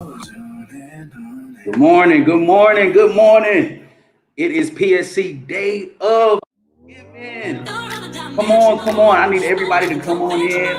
Good morning, good morning, good morning. It is PSC Day of Giving. Come on. I need everybody to come on in.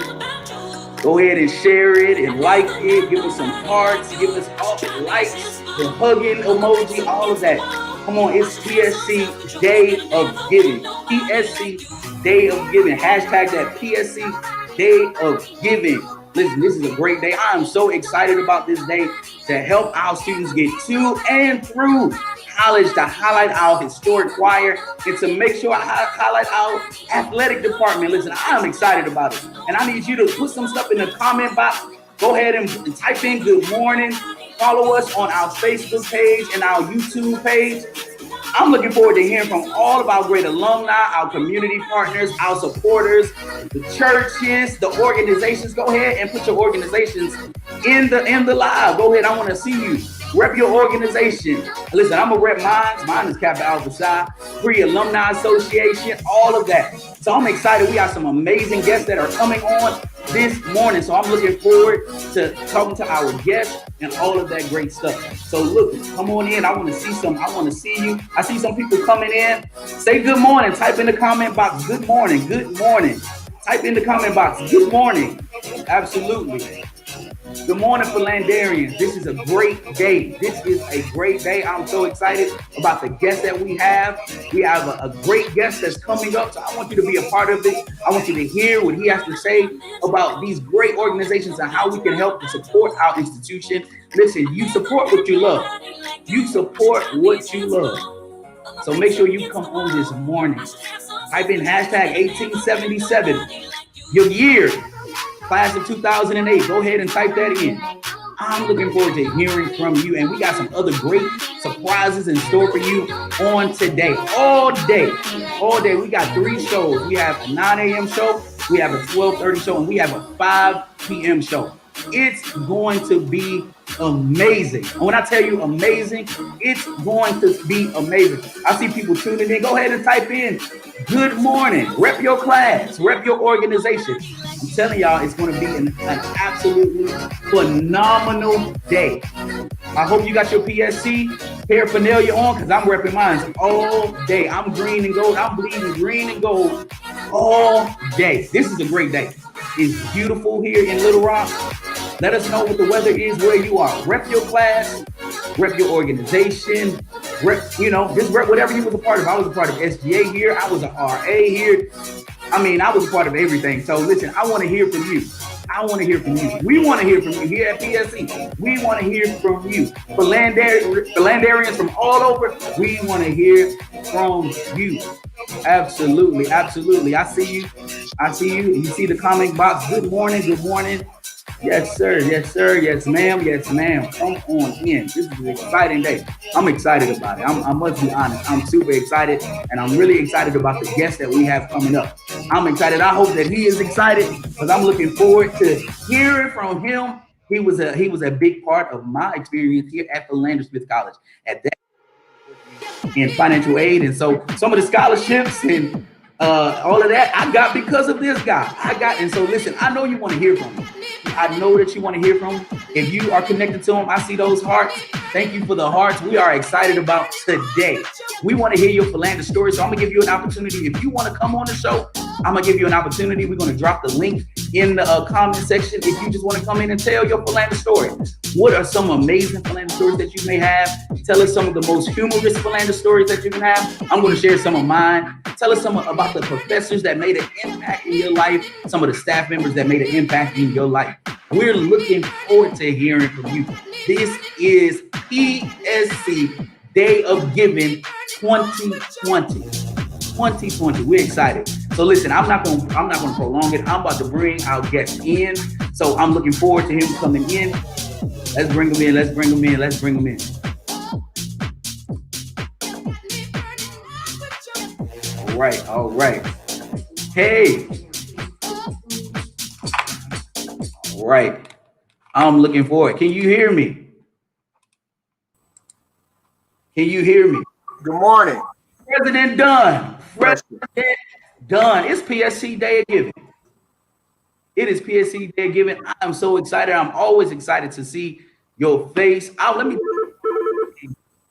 Go ahead and share it and like it. Give us some hearts. Give us all the likes, the hugging emoji, all of that. Come on, it's PSC Day of Giving. PSC Day of Giving. Hashtag that PSC Day of Giving. Listen, this is a great day. I am so excited about this day to help our students get to and through college, to highlight our historic choir, and to make sure I highlight our athletic department. Listen, I'm excited about it. And I need you to put some stuff in the comment box. Go ahead and type in good morning. Follow us on our Facebook page and our YouTube page. I'm looking forward to hearing from all of our great alumni, our community partners, our supporters, the churches, the organizations. Go ahead and put your organizations in the live. Go ahead. I want to see you. Rep your organization. Listen, I'm going to rep mine. Mine is Kappa Alpha Psi, Free Alumni Association, all of that. So I'm excited. We got some amazing guests that are coming on this morning. So I'm looking forward to talking to our guests and all of that great stuff. So look, come on in. I want to see you. I see some people coming in. Say good morning. Type in the comment box. Good morning. Good morning. Type in the comment box. Good morning. Absolutely. Good morning, Philanderians. This is a great day. This is a great day. I'm so excited about the guests that we have. We have a great guest that's coming up, so I want you to be a part of it. I want you to hear what he has to say about these great organizations and how we can help to support our institution. Listen, you support what you love. You support what you love. So make sure you come on this morning. Type in hashtag 1877. Your year. Class of 2008. Go ahead and type that in. I'm looking forward to hearing from you. And we got some other great surprises in store for you on today. All day. All day. We got 3 shows. We have a 9 a.m. show. We have a 12:30 show. And we have a 5 p.m. show. It's going to be amazing. And when I tell you amazing, it's going to be amazing. I see people tuning in. Go ahead and type in good morning. Rep your class. Rep your organization. I'm telling y'all, it's going to be an absolutely phenomenal day. I hope you got your PSC paraphernalia on because I'm repping mine all day. I'm green and gold. I'm bleeding green and gold all day. This is a great day. It's beautiful here in Little Rock. Let us know what the weather is where you are. Rep your class, rep your organization, just rep whatever you was a part of. I was a part of SGA here. I was an RA here. I was a part of everything. So listen, I want to hear from you. I want to hear from you. We want to hear from you here at PSC. We want to hear from you. Philanderians from all over, we want to hear from you. Absolutely, absolutely. I see you. You see the comment box. Good morning, good morning. Yes, sir. Yes, sir. Yes, ma'am. Yes, ma'am. Come on in. This is an exciting day. I'm excited about it. I must be honest. I'm super excited, and I'm really excited about the guests that we have coming up. I'm excited. I hope that he is excited because I'm looking forward to hearing from him. He was a big part of my experience here at Philander Smith College. At that in financial aid, and so some of the scholarships and all of that I got because of this guy. And so listen, I know you want to hear from him. I know that you want to hear from him. If you are connected to him, I see those hearts. Thank you for the hearts. We are excited about today. We want to hear your Philander story, so I'm gonna give you an opportunity. If you want to come on the show, I'm gonna give you an opportunity. We're gonna drop the link in the comment section. If you just want to come in and tell your Philander story, what are some amazing Philander stories that you may have? Tell us some of the most humorous Philander stories that you can have. I'm going to share some of mine. Tell us some about the professors that made an impact in your life, some of the staff members that made an impact in your life. We're looking forward to hearing from you. This is PSC Day of Giving 2020. 2020. We're excited. So listen, I'm not going to prolong it. I'm about to bring our guest in. So I'm looking forward to him coming in. Let's bring him in. Let's bring him in. Let's bring him in. All right. All right. Hey. All right. I'm looking forward. Can you hear me? Can you hear me? Good morning. President Dunn. President Dunn. It's PSC Day of Giving. It is PSC Day of Giving. I'm so excited. I'm always excited to see your face. Let me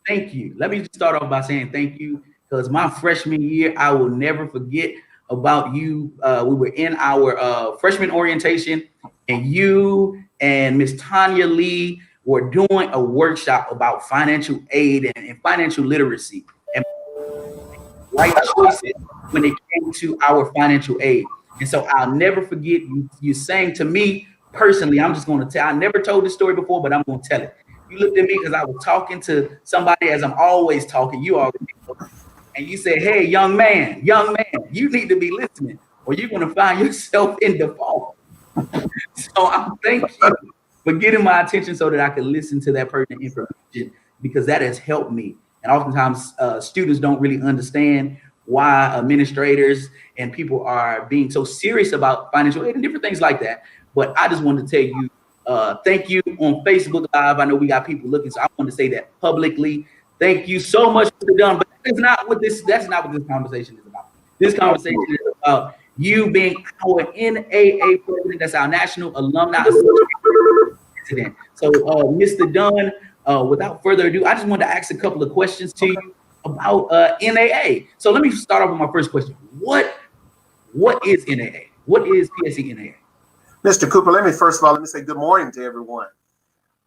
thank you. Let me start off by saying thank you, because my freshman year, I will never forget about you. We were in our freshman orientation, and you and Miss Tanya Lee were doing a workshop about financial aid and financial literacy and right choices when it came to our financial aid. And so I'll never forget you saying to me personally, I'm just going to tell, I never told this story before, but I'm going to tell it. You looked at me because I was talking to somebody, as I'm always talking, you already know, and you said, hey, young man, you need to be listening or you're going to find yourself in default. So I thank you for getting my attention so that I could listen to that pertinent information, because that has helped me. And oftentimes students don't really understand why administrators and people are being so serious about financial aid and different things like that. But I just wanted to tell you, thank you on Facebook Live. I know we got people looking, so I want to say that publicly. Thank you so much for done. But that's not what this conversation is about. This conversation is about you being our NAA president. That's our National Alumni Association president. So, Mr. Dunn, without further ado, I just wanted to ask a couple of questions to you about NAA. So let me start off with my first question. What is NAA? What is PSC NAA? Mr. Cooper, let me say good morning to everyone.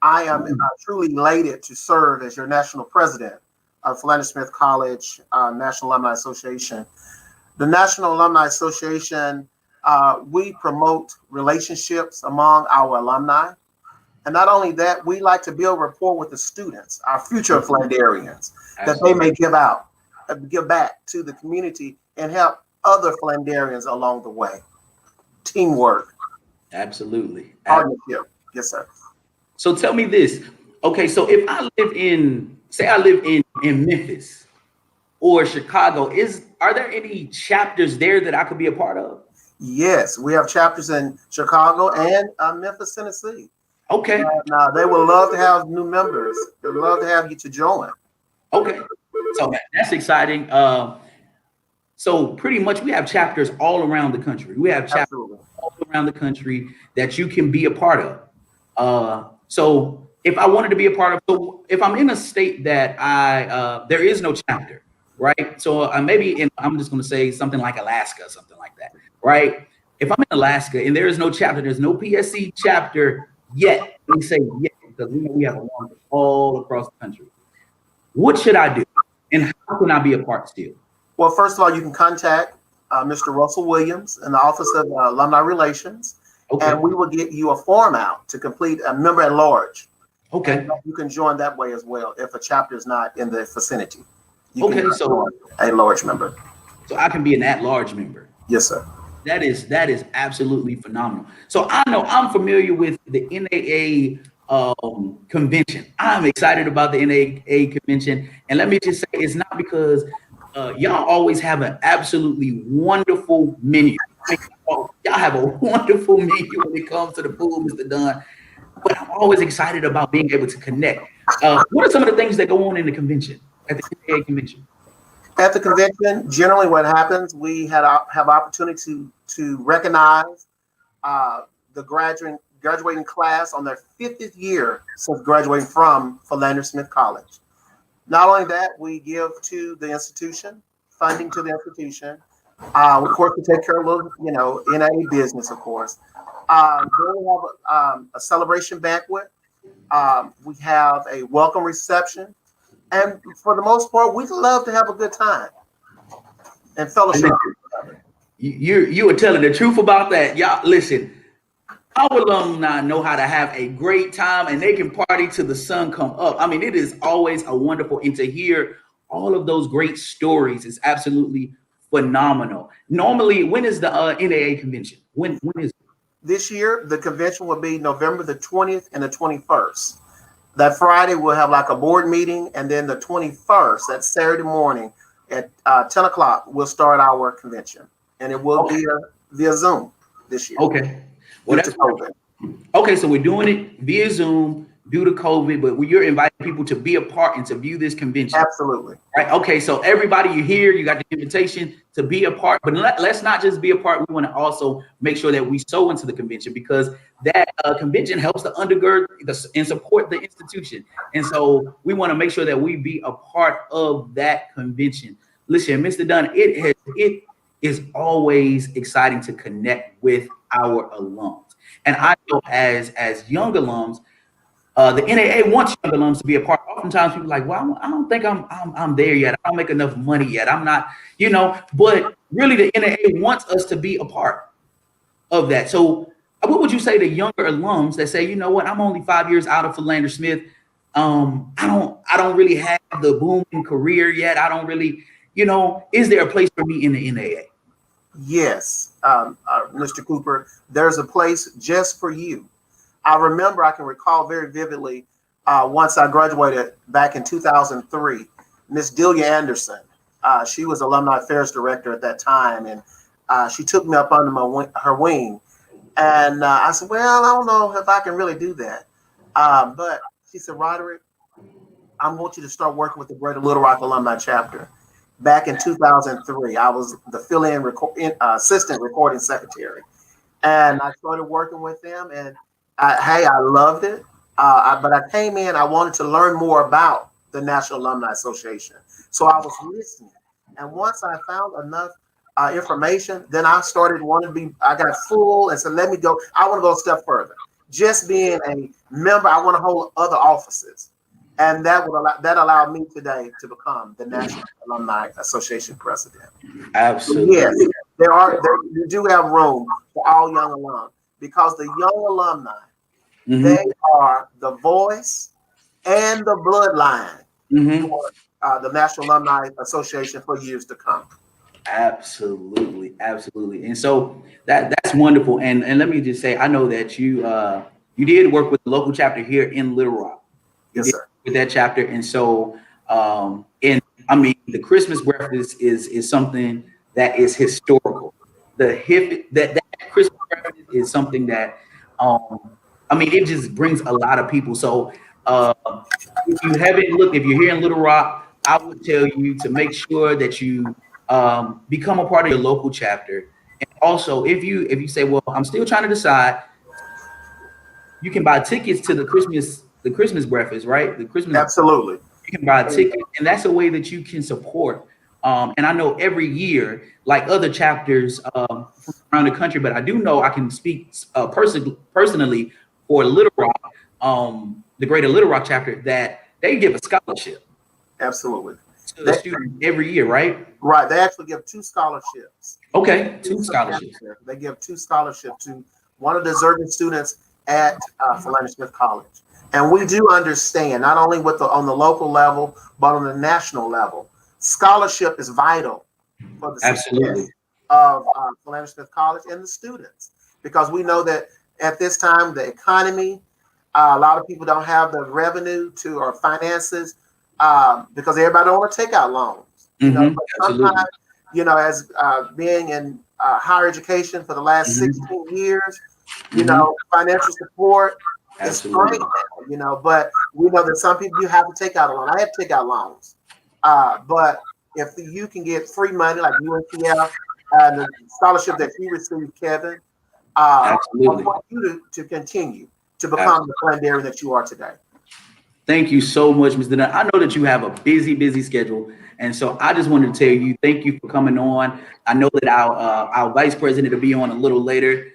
I am truly elated to serve as your national president of Philander Smith College National Alumni Association. The National Alumni Association, we promote relationships among our alumni. And not only that, we like to build rapport with the students, our future Philanderians, that they may give back to the community and help other Philanderians along the way. Teamwork. Absolutely. Partnership. Yes, sir. So tell me this. Okay, so if I live in Memphis or Chicago, are there any chapters there that I could be a part of? Yes, we have chapters in Chicago and Memphis, Tennessee. Okay. Now they would love to have new members. They'd love to have you to join. Okay. So that's exciting. So pretty much we have chapters all around the country. We have chapters all around the country that you can be a part of. So if I wanted to be a part of, so if I'm in a state that there is no chapter, right? So maybe I'm just going to say something like Alaska, something like that, right? If I'm in Alaska and there is no chapter, there's no PSC chapter yet. Let me say yet, because we know we have a one all across the country. What should I do? And how can I be a part still? Well, first of all, you can contact Mr. Russell Williams in the Office of Alumni Relations, and we will get you a form out to complete a member at large. Okay. And you can join that way as well if a chapter is not in the vicinity. So a large member. So I can be an at-large member. Yes, sir. That is absolutely phenomenal. So I know I'm familiar with the NAA convention. I'm excited about the NAA convention, and let me just say, it's not because y'all always have an absolutely wonderful menu. Y'all have a wonderful menu when it comes to the food, Mr. Dunn. But I'm always excited about being able to connect. What are some of the things that go on in the convention, at the NAA convention? At the convention, generally what happens, we have opportunity to recognize the graduating class on their 50th year since graduating from Philander Smith College. Not only that, we give to the institution, funding to the institution. Of course, we take care of a little, NAA business, of course. Then we have a celebration banquet. We have a welcome reception. And for the most part, we love to have a good time and fellowship. You are telling the truth about that. Y'all, listen, our alumni know how to have a great time, and they can party till the sun come up. I mean, it is always a wonderful, and to hear all of those great stories is absolutely phenomenal. Normally, when is the NAA convention? When is it? This year, the convention will be November the 20th and the 21st. That Friday, we'll have like a board meeting, and then the 21st, that Saturday morning at 10 o'clock, we'll start our convention. And it will be via Zoom this year. Okay. Well, that's COVID. Okay, so we're doing it via Zoom due to COVID, but you're inviting people to be a part and to view this convention. Absolutely. Right. Okay, so everybody you hear, you got the invitation to be a part, but let's not just be a part. We want to also make sure that we sow into the convention, because that convention helps to undergird and support the institution. And so we want to make sure that we be a part of that convention. Listen, Mr. Dunn, it is always exciting to connect with our alums. And I know as young alums, the NAA wants young alums to be a part. Oftentimes people are like, well, I don't think I'm there yet. I don't make enough money yet. I'm not, but really the NAA wants us to be a part of that. So what would you say to younger alums that say, you know what, I'm only 5 years out of Philander Smith. I don't really have the booming career yet. I don't really, is there a place for me in the NAA? Yes, Mr. Cooper, there's a place just for you. I can recall very vividly, once I graduated back in 2003, Miss Delia Anderson, she was Alumni Affairs Director at that time, and she took me up under her wing. And I said, well, I don't know if I can really do that. But she said, Roderick, I want you to start working with the Greater Little Rock Alumni Chapter. Back in 2003, I was the fill-in assistant recording secretary. And I started working with them, and I loved it. But I came in, I wanted to learn more about the National Alumni Association. So I was listening. And once I found enough information, then I started I got full and said, let me go. I want to go a step further. Just being a member, I want to hold other offices. And that allowed me today to become the National Alumni Association president. Absolutely. So yes, you do have room for all young alums, because the young alumni, they are the voice and the bloodline for the National Alumni Association for years to come. Absolutely. And so that's wonderful. And let me just say, I know that you did work with the local chapter here in Little Rock. Yes, sir. With that chapter. And so the Christmas breakfast is something that is historical. That Christmas breakfast is something that it just brings a lot of people. So if you haven't looked, if you're here in Little Rock, I would tell you to make sure that you become a part of your local chapter. And also, if you say, well, I'm still trying to decide, you can buy tickets to the Christmas breakfast, right? Absolutely. You can buy a ticket, and that's a way that you can support. And I know every year, like other chapters from around the country, but I do know I can speak personally for Little Rock, the Greater Little Rock chapter, that they give a scholarship. Absolutely. To the student every year, right? Right. They actually give 2 scholarships. Okay, 2 scholarships. They give 2 scholarships to one of the deserving students at Philander Smith College. And we do understand, not only on the local level, but on the national level, scholarship is vital for the success of Philander Smith College and the students, because we know that at this time, the economy, a lot of people don't have the revenue or finances because everybody don't want to take out loans. But sometimes, as being in higher education for the last 16 years, financial support is great, but we know that some people, you have to take out a loan. I had to take out loans. But if you can get free money like UNCF and the scholarship that you received, Kevin, I want you to continue to become the Philandarian that you are today. Thank you so much, Mr. Dunn. I know that you have a busy schedule. And so I just wanted to tell you, thank you for coming on. I know that our vice president will be on a little later,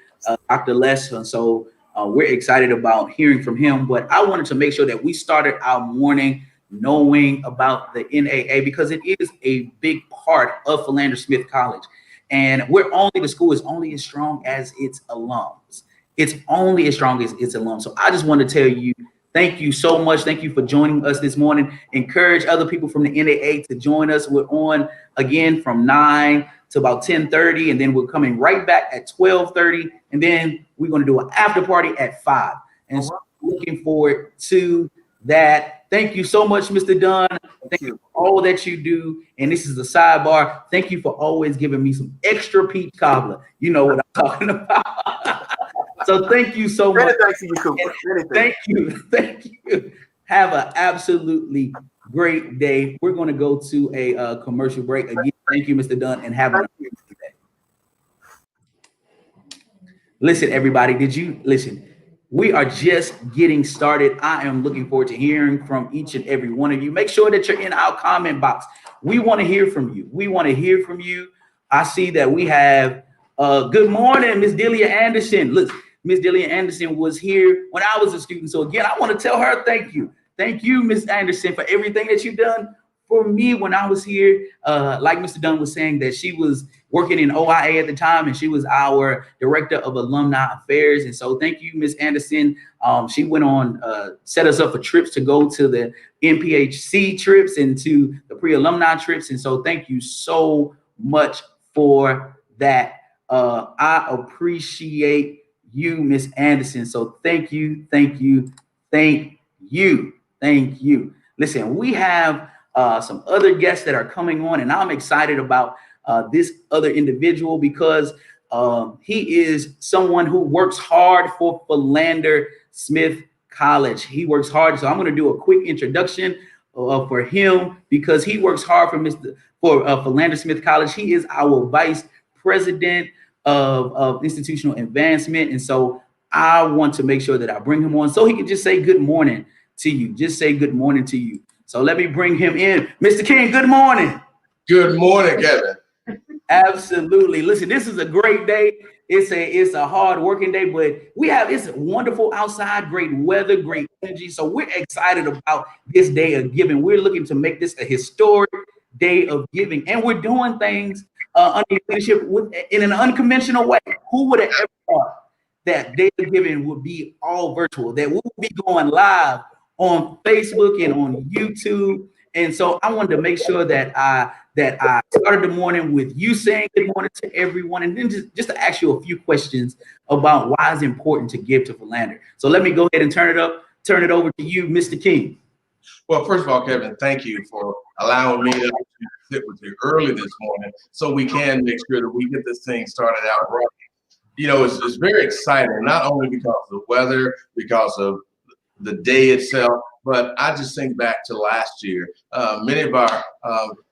Dr. Les. And so we're excited about hearing from him. But I wanted to make sure that we started our morning knowing about the NAA, because it is a big part of Philander Smith College. And the school is only as strong as its alums. It's only as strong as its alums. So I just want to tell you, thank you so much. Thank you for joining us this morning. Encourage other people from the NAA to join us. We're on again from 9 to about 10:30, and then we're coming right back at 12:30, and then we're going to do an after party at 5. And so looking forward to that. Thank you so much, Mr. Dunn. Thank you for all that you do. And this is a sidebar. Thank you for always giving me some extra peach cobbler. You know what I'm talking about. So thank you so much. Thank you. Have an absolutely great day. We're going to go to a commercial break. Again, thank you, Mr. Dunn, and have a great day. Listen, everybody, We are just getting started. I am looking forward to hearing from each and every one of you. Make sure that you're in our comment box. We want to hear from you. We want to hear from you. I see that we have good morning, Miss Delia Anderson. Look, Miss Delia Anderson was here when I was a student. So again, I want to tell her thank you. Thank you, Miss Anderson, for everything that you've done for me when I was here. Like Mr. Dunn was saying, that she was working in OIA at the time, and she was our director of alumni affairs. And so thank you, Miss Anderson. She went on, set us up for trips to go to the NPHC trips and to the pre-alumni trips. And so thank you so much for that. I appreciate you, Miss Anderson. So thank you, thank you, thank you, thank you. Listen, we have some other guests that are coming on, and I'm excited about this other individual because he is someone who works hard for Philander Smith College. He works hard, so I'm going to do a quick introduction for him because he works hard for Philander Smith College. He is our vice president of institutional advancement, and so I want to make sure that I bring him on so he can just say good morning to you. Just say good morning to you. So let me bring him in. Mr. King, good morning. Good morning, Kevin. Absolutely. Listen, this is a great day. It's a hard working day, but it's wonderful outside, great weather, great energy. So we're excited about this day of giving. We're looking to make this a historic day of giving, and we're doing things under leadership in an unconventional way. Who would have ever thought that day of giving would be all virtual, that we'll be going live on Facebook and on YouTube? And so I wanted to make sure that I started the morning with you saying good morning to everyone, and then just to ask you a few questions about why it's important to give to Philander. So let me go ahead and turn it over to you, Mr. King. Well, first of all, Kevin, thank you for allowing me to sit with you early this morning so we can make sure that we get this thing started out right. You know, it's very exciting, not only because of the weather, because of the day itself, but I just think back to last year. Many of our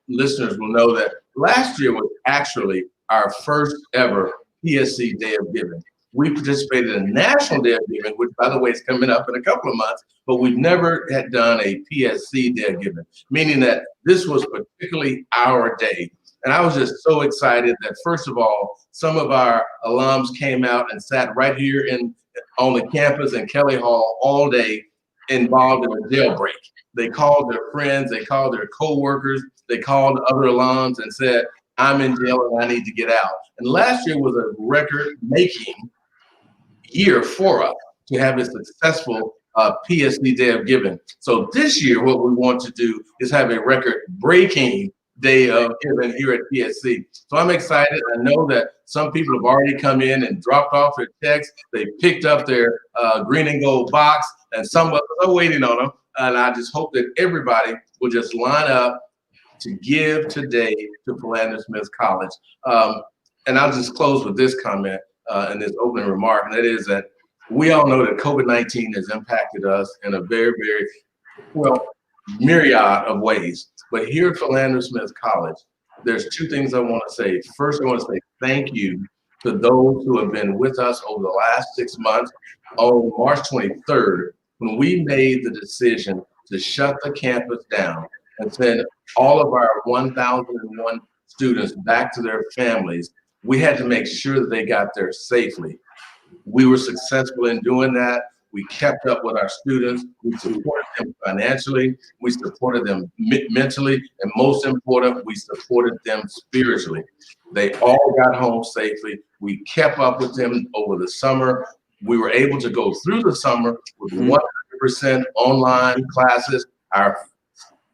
listeners will know that last year was actually our first ever PSC Day of Giving. We participated in a National Day of Giving, which, by the way, is coming up in a couple of months, but we've never had done a PSC Day of Giving, meaning that this was particularly our day. And I was just so excited that, first of all, some of our alums came out and sat right here on the campus in Kelly Hall all day, involved in a jailbreak. They called their friends, they called their co-workers, they called other alums and said, I'm in jail and I need to get out. And last year was a record-making year for us to have a successful PSC Day of Giving. So this year, what we want to do is have a record-breaking Day of Giving here at PSC. So I'm excited. I know that some people have already come in and dropped off their checks. They picked up their green and gold box, and some of us are waiting on them. And I just hope that everybody will just line up to give today to Philander Smith College. And I'll just close with this comment and this opening remark, and that is that we all know that COVID-19 has impacted us in a very, very, myriad of ways. But here at Philander Smith College, there's two things I want to say. First, I want to say thank you to those who have been with us over the last 6 months. On March 23rd, when we made the decision to shut the campus down and send all of our 1,001 students back to their families, we had to make sure that they got there safely. We were successful in doing that. We kept up with our students. We supported them financially. We supported them mentally. And most important, we supported them spiritually. They all got home safely. We kept up with them over the summer. We were able to go through the summer with 100% online classes. Our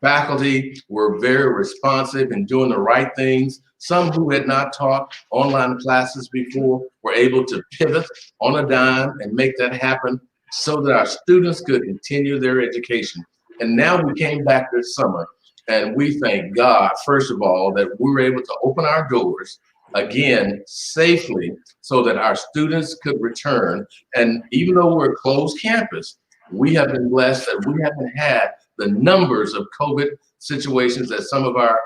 faculty were very responsive in doing the right things. Some who had not taught online classes before were able to pivot on a dime and make that happen so that our students could continue their education. And now we came back this summer, and we thank God, first of all, that we were able to open our doors again safely so that our students could return. And even though we're a closed campus, we have been blessed that we haven't had the numbers of COVID situations that some of our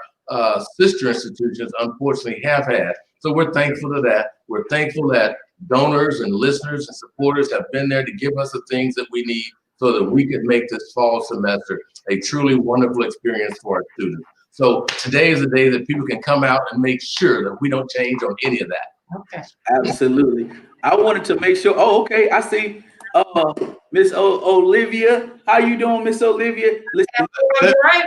sister institutions unfortunately have had. So we're thankful to that. We're thankful that donors and listeners and supporters have been there to give us the things that we need so that we can make this fall semester a truly wonderful experience for our students. So today is the day that people can come out and make sure that we don't change on any of that. Okay. Absolutely. I wanted to make sure. Oh, okay. I see. Miss Olivia, how you doing, Miss Olivia? Listen,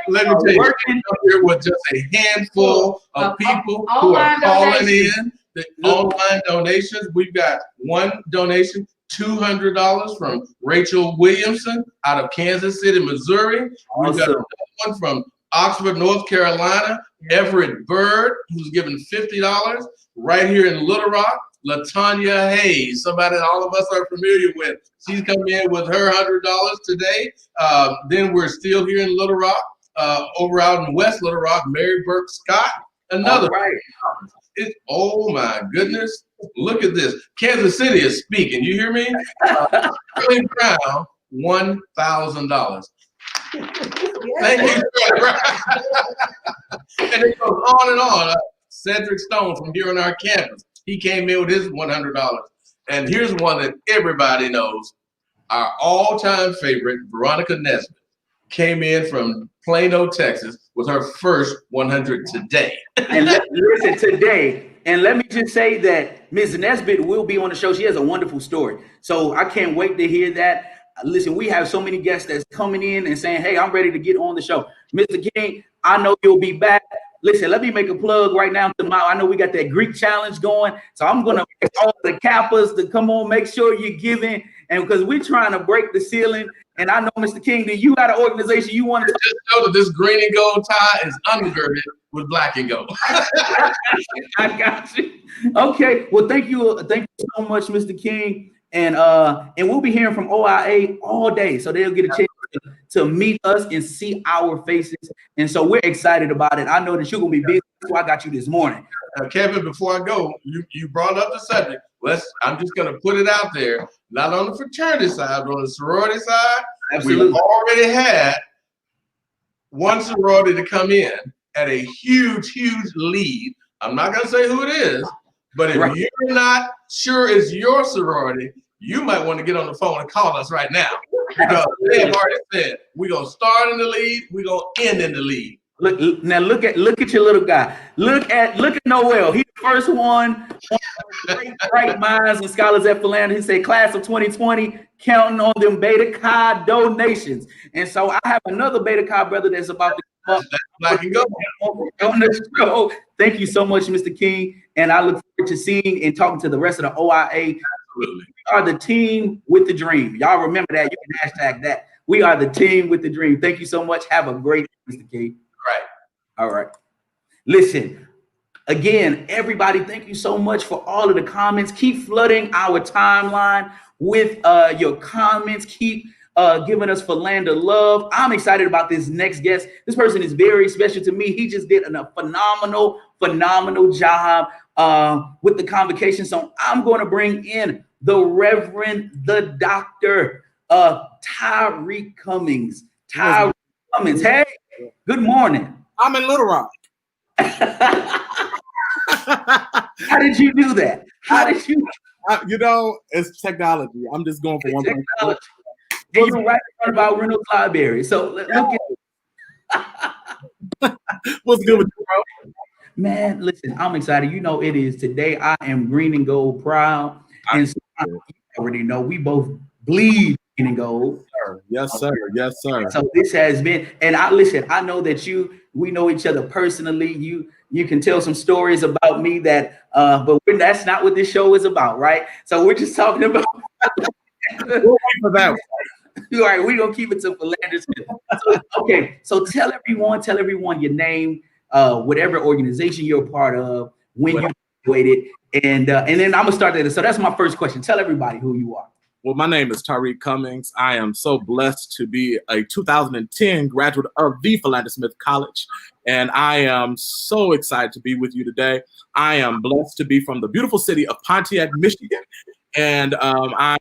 let me tell you, working here with just a handful of people who are calling in the online donations. We've got one donation, $200 from Rachel Williamson out of Kansas City, Missouri. We've got another one from Oxford, North Carolina, Everett Bird, who's given $50 right here in Little Rock. Latanya Hayes, somebody all of us are familiar with. She's coming in with her $100 today. Then we're still here in Little Rock, over out in West Little Rock, Mary Burke Scott, another. Right. Oh my goodness, look at this. Kansas City is speaking, you hear me? Billy Brown, $1,000. Thank you. And it goes on and on. Cedric Stone from here on our campus, he came in with his $100. And here's one that everybody knows. Our all-time favorite, Veronica Nesbitt, came in from Plano, Texas, with her first 100 today. And listen, today, and let me just say that Ms. Nesbitt will be on the show. She has a wonderful story. So I can't wait to hear that. Listen, we have so many guests that's coming in and saying, hey, I'm ready to get on the show. Mr. King, I know you'll be back. Listen, let me make a plug right now. I know we got that Greek challenge going. So I'm going to make all the Kappas to come on, make sure you're giving. And because we're trying to break the ceiling. And I know, Mr. King, that you got an organization you want to just know that this green and gold tie is undergirded with black and gold. I got you. Okay. Well, thank you so much, Mr. King. And we'll be hearing from OIA all day. So they'll get a chance to meet us and see our faces. And so we're excited about it. I know that you're going to be busy. So I got you this morning. Kevin, before I go, you brought up the subject. I'm just going to put it out there. Not on the fraternity side, but on the sorority side. Absolutely. We've already had one sorority to come in at a huge, huge lead. I'm not going to say who it is, but if you're not sure it's your sorority, you might want to get on the phone and call us right now. Because they have already said, we're going to start in the lead, we're going to end in the lead. Look at your little guy. Look at Noel. He's the first one great minds and scholars at Philander. He said class of 2020, counting on them Beta Chi donations. And so I have another Beta Chi brother that's about to come up. Black and gold. On the show. Thank you so much, Mr. King. And I look forward to seeing and talking to the rest of the OIA. Absolutely. We are the team with the dream. Y'all remember that. You can hashtag that. We are the team with the dream. Thank you so much. Have a great day, Mr. King. Right. All right. Listen, again, everybody, thank you so much for all of the comments. Keep flooding our timeline with your comments. Keep giving us Philander love. I'm excited about this next guest. This person is very special to me. He just did a phenomenal job with the convocation. So I'm going to bring in the Reverend, the Dr. Tyreek Cummings. Tyreek Cummings. Hey, good morning. I'm in Little Rock. How did you do that? How did you? It's technology. I'm just going for one thing. And you're right in front of our Reynolds Library. So look at what's good with you, bro? Man, listen, I'm excited. You know, it is today. I am green and gold proud. And so you already know we both bleed green and gold. Yes, sir. Yes, sir. So this has been, and I know that we know each other personally. You can tell some stories about me that, but that's not what this show is about, right? So we're just talking about. We'll wait for that. All right, we're gonna keep it to Philander Smith. Okay, so tell everyone your name, whatever organization you're a part of, when you graduated, and then I'm gonna start there. So that's my first question. Tell everybody who you are. Well, my name is Tyreek Cummings. I am so blessed to be a 2010 graduate of the Philander Smith College, and I am so excited to be with you today. I am blessed to be from the beautiful city of Pontiac, Michigan, and I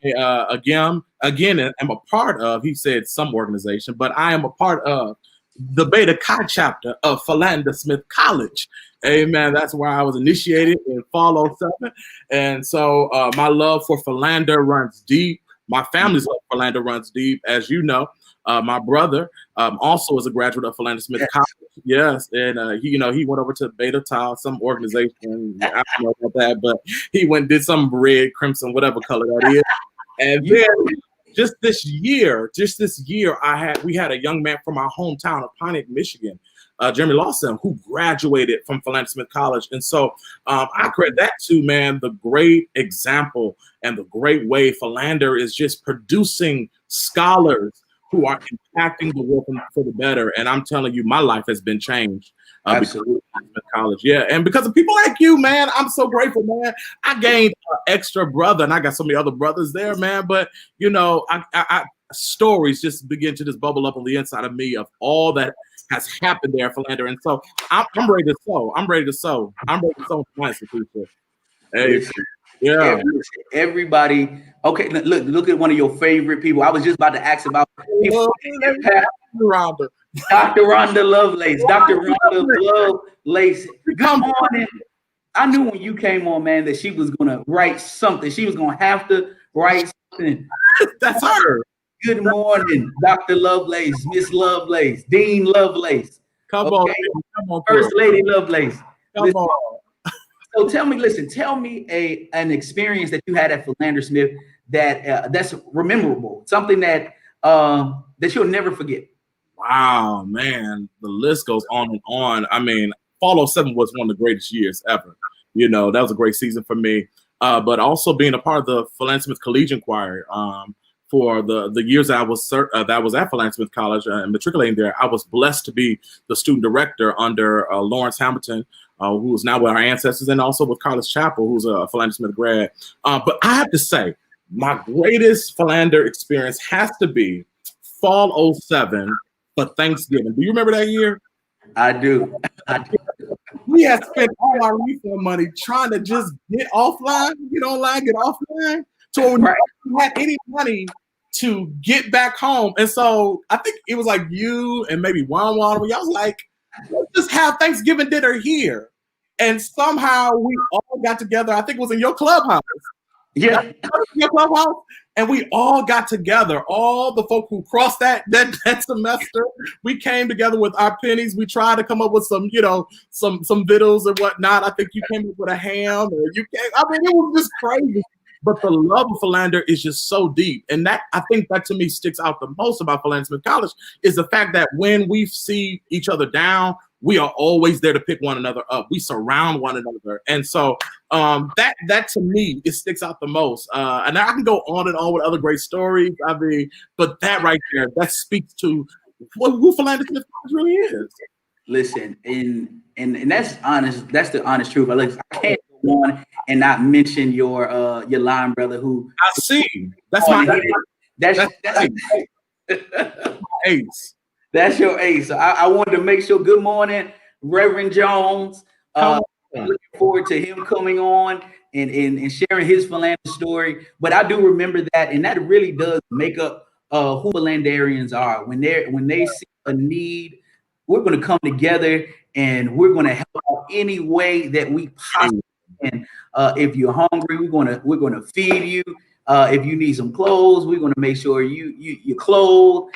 again am a part of, he said some organization, but I am a part of the Beta Chi chapter of Philander Smith College. Amen. That's where I was initiated in fall 07. And so my love for Philander runs deep. My family's love for Philander runs deep, as you know. My brother also is a graduate of Philander Smith College. Yes, and he went over to Beta Tau, some organization. I don't know about that, but he went and did some red, crimson, whatever color that is. And then just this year, we had a young man from our hometown of Pontiac, Michigan, Jeremy Lawson, who graduated from Philander Smith College. And so I credit that to, man, the great example and the great way Philander is just producing scholars who are impacting the world for the better. And I'm telling you, my life has been changed. Absolutely. College. Yeah. And because of people like you, man, I'm so grateful, man. I gained an extra brother, and I got so many other brothers there, man. But, I stories just begin to just bubble up on the inside of me of all that has happened there, Philander. And so I'm ready to sow. I'm ready to sow for my institution. Hey, yeah. Everybody. Okay, look at one of your favorite people. I was just about to ask about people. Rhonda. Dr. Rhonda Lovelace. Dr. Rhonda Lovelace. Good morning. I knew when you came on, man, that she was gonna write something. She was gonna have to write something. That's her. Good morning, Dr. Lovelace, Miss Lovelace, Dean Lovelace. Come on, First Lady Lovelace. Come on. So tell me an experience that you had at Philander Smith that's memorable, something that you'll never forget. Wow, man, the list goes on and on. I mean, fall 07 was one of the greatest years ever. That was a great season for me. But also being a part of the Philander Smith Collegiate Choir for the years that I was at Philander Smith College and matriculating there, I was blessed to be the student director under Lawrence Hamilton, who is now with our ancestors, and also with Carlos Chappell, who's a Philander Smith grad. But I have to say, my greatest Philander experience has to be fall 07 for Thanksgiving. Do you remember that year? I do. We had spent all our refund money trying to just get offline, get online, get offline. So when we had any money to get back home. And so I think it was like you and maybe one I was like, let's just have Thanksgiving dinner here. And somehow we all got together. I think it was in your clubhouse. Yeah. Your clubhouse. And we all got together. All the folk who crossed that semester, we came together with our pennies. We tried to come up with some, some victuals and whatnot. I think you came up with a ham, or it was just crazy. But the love of Philander is just so deep. And that, I think that to me sticks out the most about Philander Smith College is the fact that when we see each other down, we are always there to pick one another up. We surround one another. And so that to me, it sticks out the most. And I can go on and on with other great stories. But that right there, that speaks to who Philander Smith College really is. Listen, and that's honest. That's the honest truth. I can't go on and not mention your line brother who I see. That's my ace. That's your ace. So I wanted to make sure. Good morning, Reverend Jones. Looking forward to him coming on and sharing his Philander story. But I do remember that, and that really does make up who Philanderians are. When they see a need, we're going to come together and we're going to help out any way that we possibly can. If you're hungry, we're going to feed you. If you need some clothes, we're going to make sure you're clothed.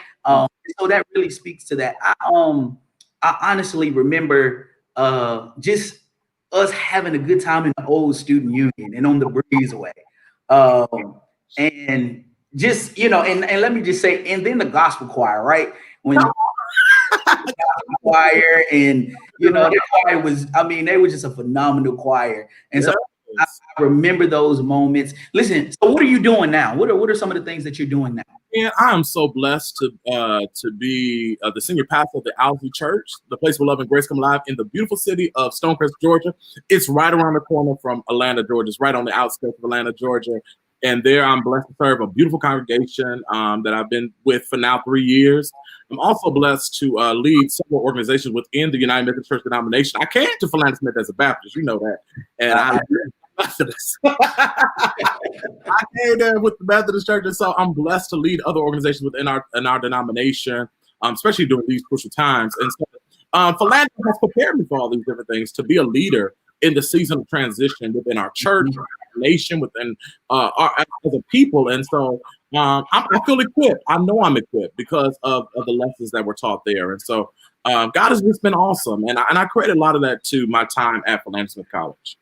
So that really speaks to that. I honestly remember just us having a good time in the old student union and on the breezeway. And just, and let me just say, and then the gospel choir, right? When the choir and, the choir was, they were just a phenomenal choir. And so I remember those moments. Listen, so what are you doing now? What are some of the things that you're doing now? And I am so blessed to be the senior pastor of the Alma Church, the place where love and grace come alive in the beautiful city of Stonecrest, Georgia. It's right around the corner from Atlanta, Georgia. It's right on the outskirts of Atlanta, Georgia. And there I'm blessed to serve a beautiful congregation that I've been with for now 3 years. I'm also blessed to lead several organizations within the United Methodist Church denomination. I came to Philander Smith as a Baptist, you know that. And I Methodist. I came there with the Methodist Church, and so I'm blessed to lead other organizations within our denomination. especially during these crucial times. And so Philando has prepared me for all these different things to be a leader in the season of transition within our church, our nation, within as a people. And so I feel equipped. I know I'm equipped because of the lessons that were taught there. And so God has just been awesome. And I credit a lot of that to my time at Philander Smith College.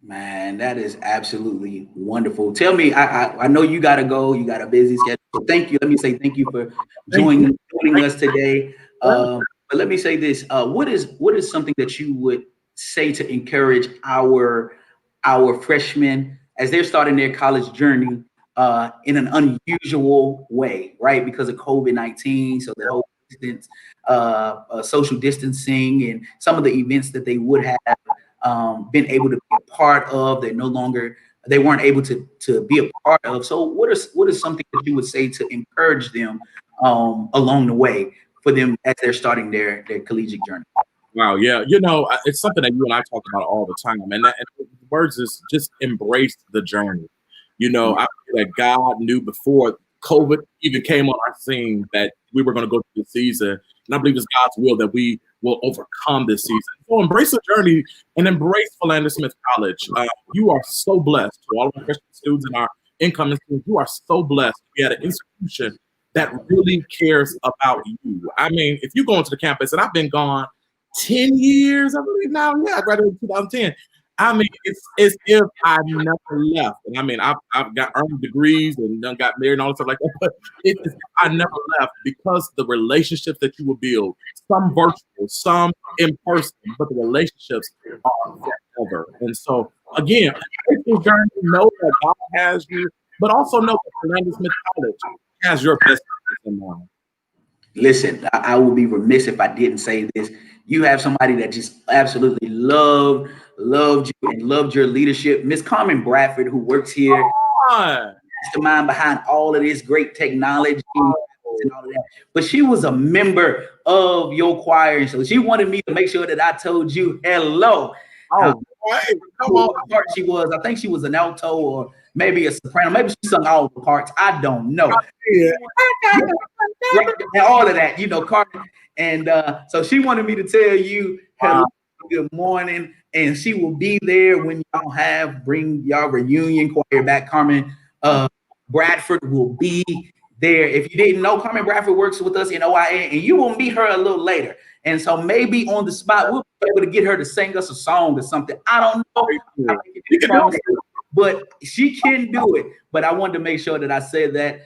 Man, that is absolutely wonderful. Tell me, I know you got to go. You got a busy schedule. So thank you. Let me say thank you for joining us today. But let me say this: what is something that you would say to encourage our freshmen as they're starting their college journey in an unusual way, right? Because of COVID-19, so the whole distance, social distancing, and some of the events that they would have been able to be a part of, they weren't able to be a part of. So what is something that you would say to encourage them along the way for them as they're starting their collegiate journey? Wow, yeah, it's something that you and I talk about all the time, and the words is just embrace the journey. I feel that God knew before COVID even came on our scene that we were going to go through the season, and I believe it's God's will that we will overcome this season. So embrace the journey and embrace Philander Smith College. You are so blessed. To all of our freshman students and our incoming students, you are so blessed to be at an institution that really cares about you. I mean, if you go into the campus, and I've been gone 10 years, I believe now. Yeah, I graduated in 2010. I mean, it's as if I never left. And I mean, I've got earned degrees and done got married and all that stuff like that. But it's as if I never left because the relationships that you will build, some virtual, some in person, but the relationships are forever. And so, again, take this journey, know that God has you, but also know that Philander Smith College has your best interest in mind. Listen, I will be remiss if I didn't say this. You have somebody that just absolutely loved you and loved your leadership. Miss Carmen Bradford, who works here, mastermind behind all of this great technology and all of that. But she was a member of your choir, so she wanted me to make sure that I told you hello. Oh, right. Come on. What part she was? I think she was an alto or maybe a soprano. Maybe she sung all the parts. I don't know. Yeah. Right, and all of that, Carmen. And so she wanted me to tell you hello, good morning, and she will be there when y'all bring y'all reunion choir back. Carmen Bradford will be there. If you didn't know, Carmen Bradford works with us in OIA, and you will meet her a little later. And so maybe on the spot, we'll be able to get her to sing us a song or something. I don't know. But she can do it. But I wanted to make sure that I said that.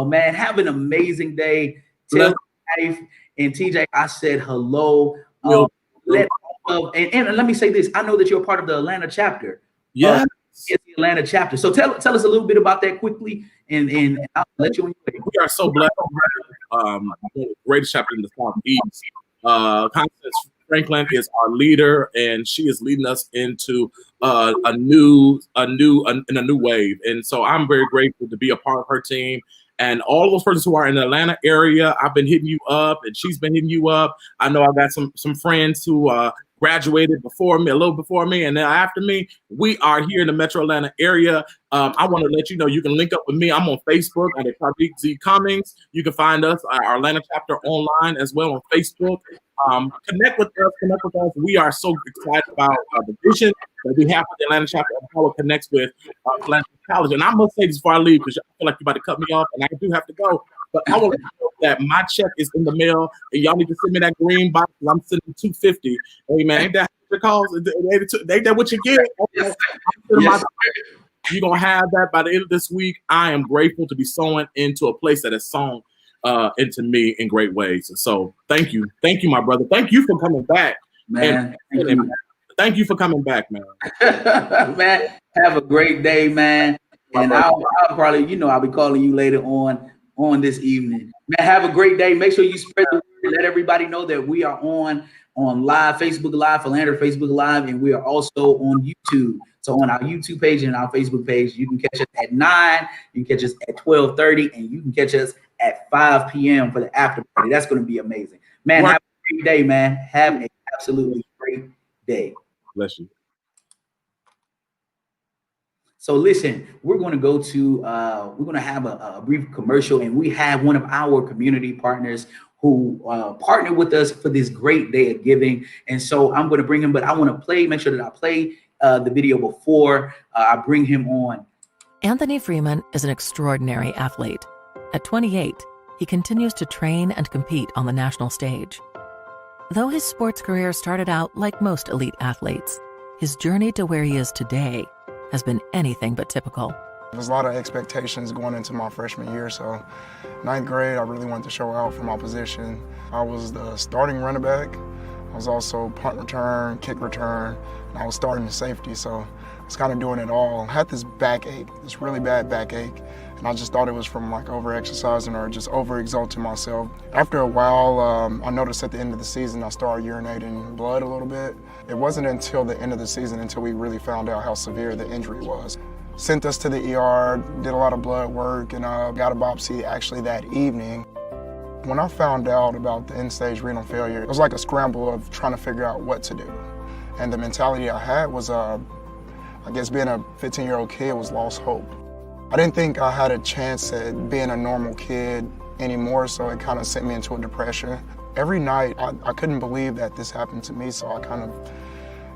Man, have an amazing day. Tell my wife and TJ I said hello. And let me say this. I know that you're a part of the Atlanta chapter. Yeah. It's the Atlanta chapter. So tell us a little bit about that quickly, and I'll let you. We are so blessed. The greatest chapter in the Southeast. Constance Franklin is our leader, and she is leading us into a new wave. And so I'm very grateful to be a part of her team. And all those persons who are in the Atlanta area, I've been hitting you up, and she's been hitting you up. I know I've got some friends who graduated before me, a little before me, and then after me. We are here in the Metro Atlanta area. I want to let you know you can link up with me. I'm on Facebook under Tariq Z Cummings. You can find us, our Atlanta chapter, online as well on Facebook. Connect with us. We are so excited about the vision that we have for the Atlanta chapter and how it connects with Philander College. And I must say this before I leave, because I feel like you're about to cut me off, and I do have to go. But I want to know that my check is in the mail, and y'all need to send me that green box. I'm sending $250. Hey man, ain't that what it costs? Ain't that what you get? Okay. Yes. You're gonna have that by the end of this week. I am grateful to be sowing into a place that is sown into me in great ways. And so thank you, my brother. Thank you for coming back, man. Thank you for coming back, man. Man, have a great day, man. And I'll probably, I'll be calling you later on this evening. Man, have a great day. Make sure you spread the word. Let everybody know that we are on live, Facebook Live, Philander Facebook Live, and we are also on YouTube. So on our YouTube page and our Facebook page, you can catch us at 9, you can catch us at 12:30, and you can catch us at 5 p.m. for the after party. That's going to be amazing. Man, have a great day, man. Have an absolutely great day. Bless you. So listen, we're going to go to, we're going to have a brief commercial, and we have one of our community partners who partnered with us for this great day of giving. And so I'm going to bring him, but I want to make sure that I play the video before I bring him on. Anthony Freeman is an extraordinary athlete. At 28, he continues to train and compete on the national stage. Though his sports career started out like most elite athletes, his journey to where he is today has been anything but typical. There was a lot of expectations going into my freshman year, so ninth grade, I really wanted to show out for my position. I was the starting running back. I was also punt return, kick return, and I was starting the safety, so I was kind of doing it all. I had this backache, this really bad backache, and I just thought it was from like over-exercising or just over-exalting myself. After a while, I noticed at the end of the season, I started urinating blood a little bit. It wasn't until the end of the season until we really found out how severe the injury was. Sent us to the ER, did a lot of blood work, and got a biopsy actually that evening. When I found out about the end-stage renal failure, it was like a scramble of trying to figure out what to do. And the mentality I had was, I guess being a 15-year-old kid was lost hope. I didn't think I had a chance at being a normal kid anymore, so it kind of sent me into a depression. Every night, I couldn't believe that this happened to me, so I kind of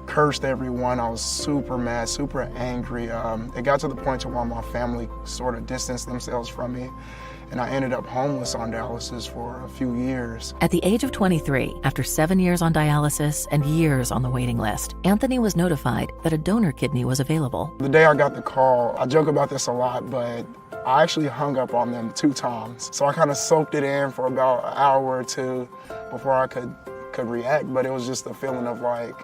cursed everyone. I was super mad, super angry. It got to the point to where my family sort of distanced themselves from me, and I ended up homeless on dialysis for a few years. At the age of 23, after 7 years on dialysis and years on the waiting list, Anthony was notified that a donor kidney was available. The day I got the call, I joke about this a lot, but I actually hung up on them 2 times. So I kind of soaked it in for about an hour or two before I could react, but it was just a feeling of like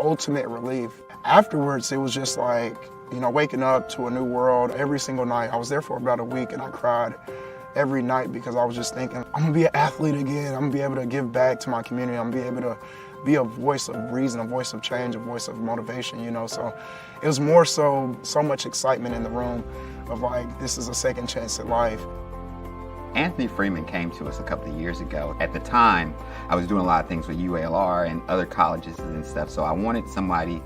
ultimate relief. Afterwards, it was just like, you know, waking up to a new world every single night. I was there for about a week and I cried every night because I was just thinking, I'm gonna be an athlete again. I'm gonna be able to give back to my community. I'm gonna be able to be a voice of reason, a voice of change, a voice of motivation, you know? So it was more so much excitement in the room of like, this is a second chance at life. Anthony Freeman came to us a couple of years ago. At the time, I was doing a lot of things with UALR and other colleges and stuff, so I wanted somebody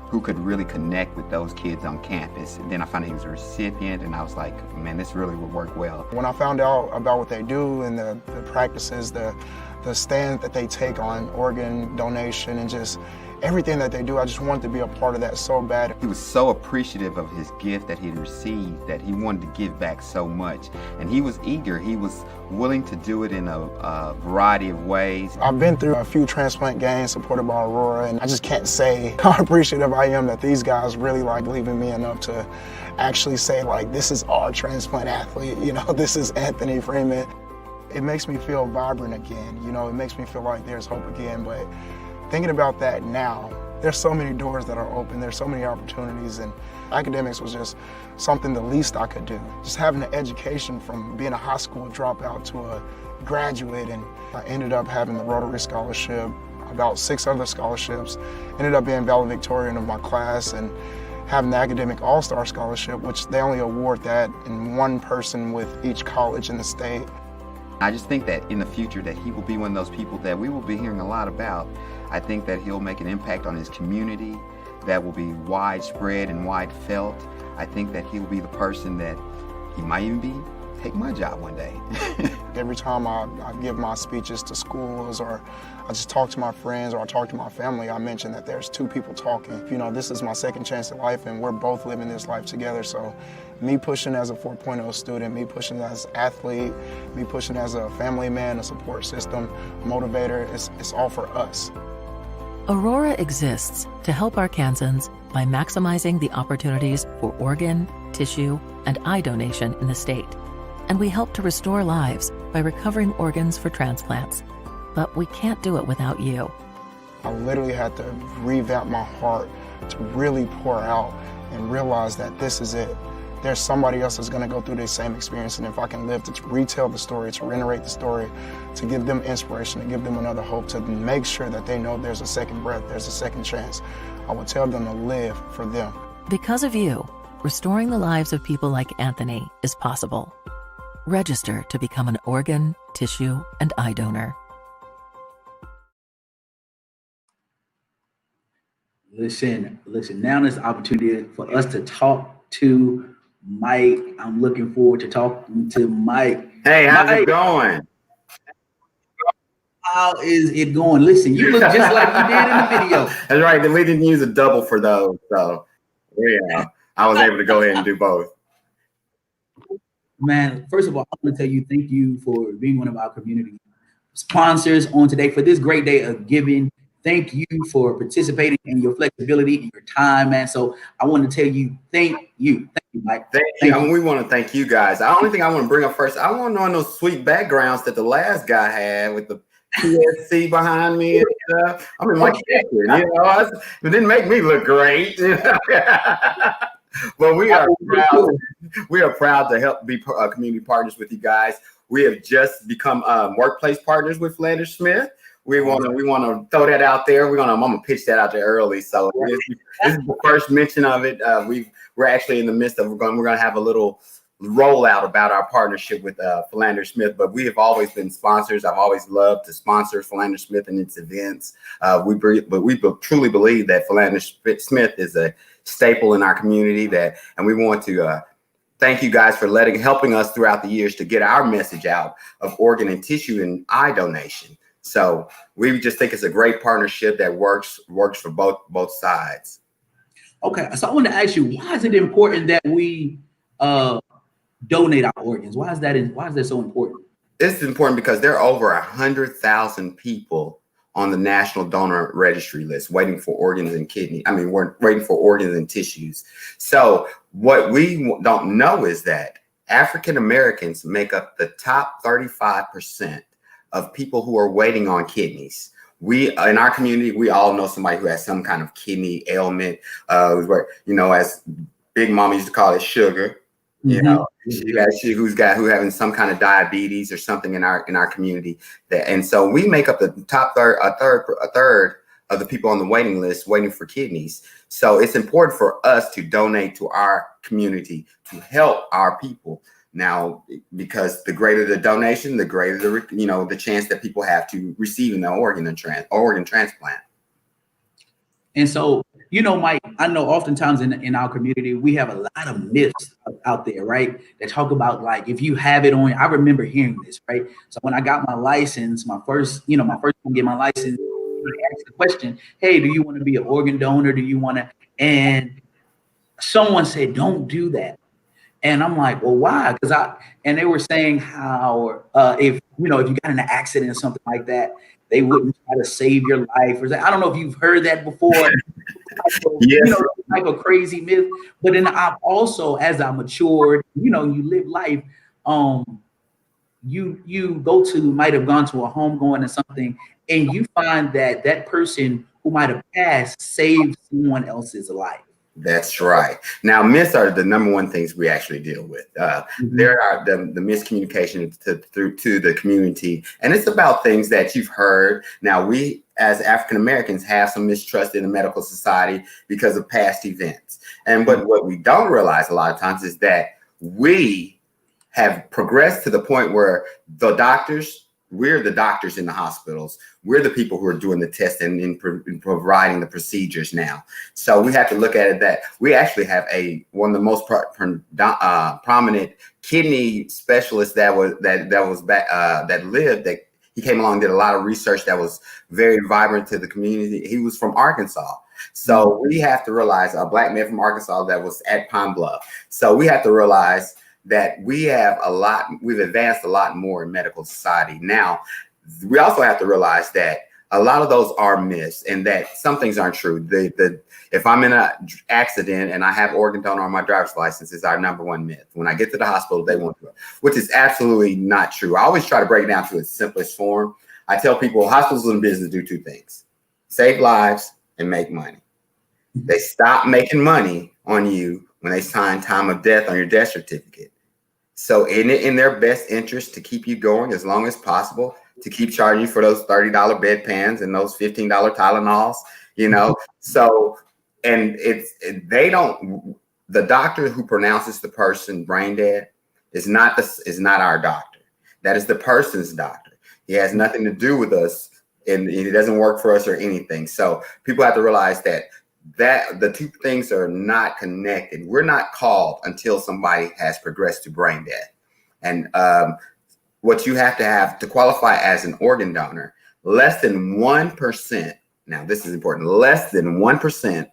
who could really connect with those kids on campus. And then I found out he was a recipient, and I was like, man, this really would work well. When I found out about what they do and the practices, the stand that they take on organ donation and just everything that they do, I just wanted to be a part of that so bad. He was so appreciative of his gift that he received that he wanted to give back so much. And he was eager. He was willing to do it in a variety of ways. I've been through a few transplant games supported by Aurora, and I just can't say how appreciative I am that these guys really like believe in me enough to actually say like, this is our transplant athlete, you know, this is Anthony Freeman. It makes me feel vibrant again, you know, it makes me feel like there's hope again, but thinking about that now, there's so many doors that are open, there's so many opportunities, and academics was just something the least I could do. Just having an education from being a high school dropout to a graduate, and I ended up having the Rotary Scholarship, about 6 other scholarships, ended up being valedictorian of my class, and having the Academic All-Star Scholarship, which they only award that in one person with each college in the state. I just think that in the future that he will be one of those people that we will be hearing a lot about. I think that he'll make an impact on his community that will be widespread and wide felt. I think that he'll be the person that he might even take my job one day. Every time I give my speeches to schools, or I just talk to my friends, or I talk to my family, I mention that there's 2 people talking. You know, this is my second chance at life, and we're both living this life together. So me pushing as a 4.0 student, me pushing as an athlete, me pushing as a family man, a support system, motivator, it's all for us. Aurora exists to help Arkansans by maximizing the opportunities for organ, tissue, and eye donation in the state. And we help to restore lives by recovering organs for transplants. But we can't do it without you. I literally had to revamp my heart to really pour out and realize that this is it. There's somebody else that's gonna go through the same experience, and if I can live to retell the story, to reiterate the story, to give them inspiration, to give them another hope, to make sure that they know there's a second breath, there's a second chance, I will tell them to live for them. Because of you, restoring the lives of people like Anthony is possible. Register to become an organ, tissue, and eye donor. Listen, now there's the opportunity for us to talk to Mike. I'm looking forward to talking to Mike. Hey, how's Mike, it going? How is it going? Listen, you look just like you did in the video. That's right. Then we didn't use a double for those, so yeah, I was able to go ahead and do both. Man, first of all, I want to tell you thank you for being one of our community sponsors on today for this great day of giving. Thank you for participating and your flexibility and your time, man. So I want to tell you, thank you, Mike. Thank you. And we want to thank you guys. The only thing I want to bring up first, I want to know those sweet backgrounds that the last guy had with the PSC behind me and stuff. I mean, my kid, it didn't make me look great. But we are proud. We are proud to help be community partners with you guys. We have just become workplace partners with Philander Smith. We want to throw that out there. I'm gonna pitch that out there early. So this is the first mention of it. We're actually in the midst of we're gonna have a little rollout about our partnership with Philander Smith. But we have always been sponsors. I've always loved to sponsor Philander Smith and its events. We truly believe that Philander Smith is a staple in our community. And we want to thank you guys for helping us throughout the years to get our message out of organ and tissue and eye donation. So we just think it's a great partnership that works for both sides. Okay, so I want to ask you, why is it important that we donate our organs? Why is that so important? It's important because there are over 100,000 people on the National Donor Registry list waiting for organs and we're waiting for organs and tissues. So what we don't know is that African Americans make up the top 35% of people who are waiting on kidneys. We in our community, we all know somebody who has some kind of kidney ailment, as Big Mama used to call it sugar. Who's having some kind of diabetes or something in our community. And so we make up the top a third of the people on the waiting list waiting for kidneys. So it's important for us to donate to our community to help our people. Now, because the greater the donation, the greater the chance that people have to receive an organ transplant. And so, Mike, I know oftentimes in our community, we have a lot of myths out there, right? That talk about like, if you have it on, I remember hearing this, right? So when I got my license, my first time to get my license, I asked the question, hey, do you want to be an organ donor? Do you want to? And someone said, don't do that. And I'm like, well, why? And they were saying how if you got in an accident or something like that, they wouldn't try to save your life. I don't know if you've heard that before. Yes. Type of crazy myth. But then I've also, as I matured, you live life. You might have gone to a homegoing or something, and you find that person who might have passed saved someone else's life. That's right. Now, myths are the number one things we actually deal with. There are the miscommunication to the community, and it's about things that you've heard. Now, we as African Americans have some mistrust in the medical society because of past events. And but what we don't realize a lot of times is that we have progressed to the point where we're the doctors in the hospitals. We're the people who are doing the testing and providing the procedures now. So we have to look at it that we actually have one of the most prominent kidney specialists that lived. That he came along, did a lot of research that was very vibrant to the community. He was from Arkansas. So we have to realize a Black man from Arkansas that was at Pine Bluff. So we have to realize that we've advanced a lot more in medical society. Now, we also have to realize that a lot of those are myths and that some things aren't true. If I'm in an accident and I have organ donor on my driver's license, is our number one myth. When I get to the hospital, they won't do it, which is absolutely not true. I always try to break it down to its simplest form. I tell people hospitals and business do two things: save lives and make money. They stop making money on you when they sign time of death on your death certificate. So in their best interest to keep you going as long as possible, to keep charging you for those $30 bedpans and those $15 Tylenols, So, and the doctor who pronounces the person brain dead is not our doctor. That is the person's doctor. He has nothing to do with us, and he doesn't work for us or anything. So people have to realize that the two things are not connected. We're not called until somebody has progressed to brain death. And what you have to qualify as an organ donor, less than 1%. Now, this is important. Less than 1%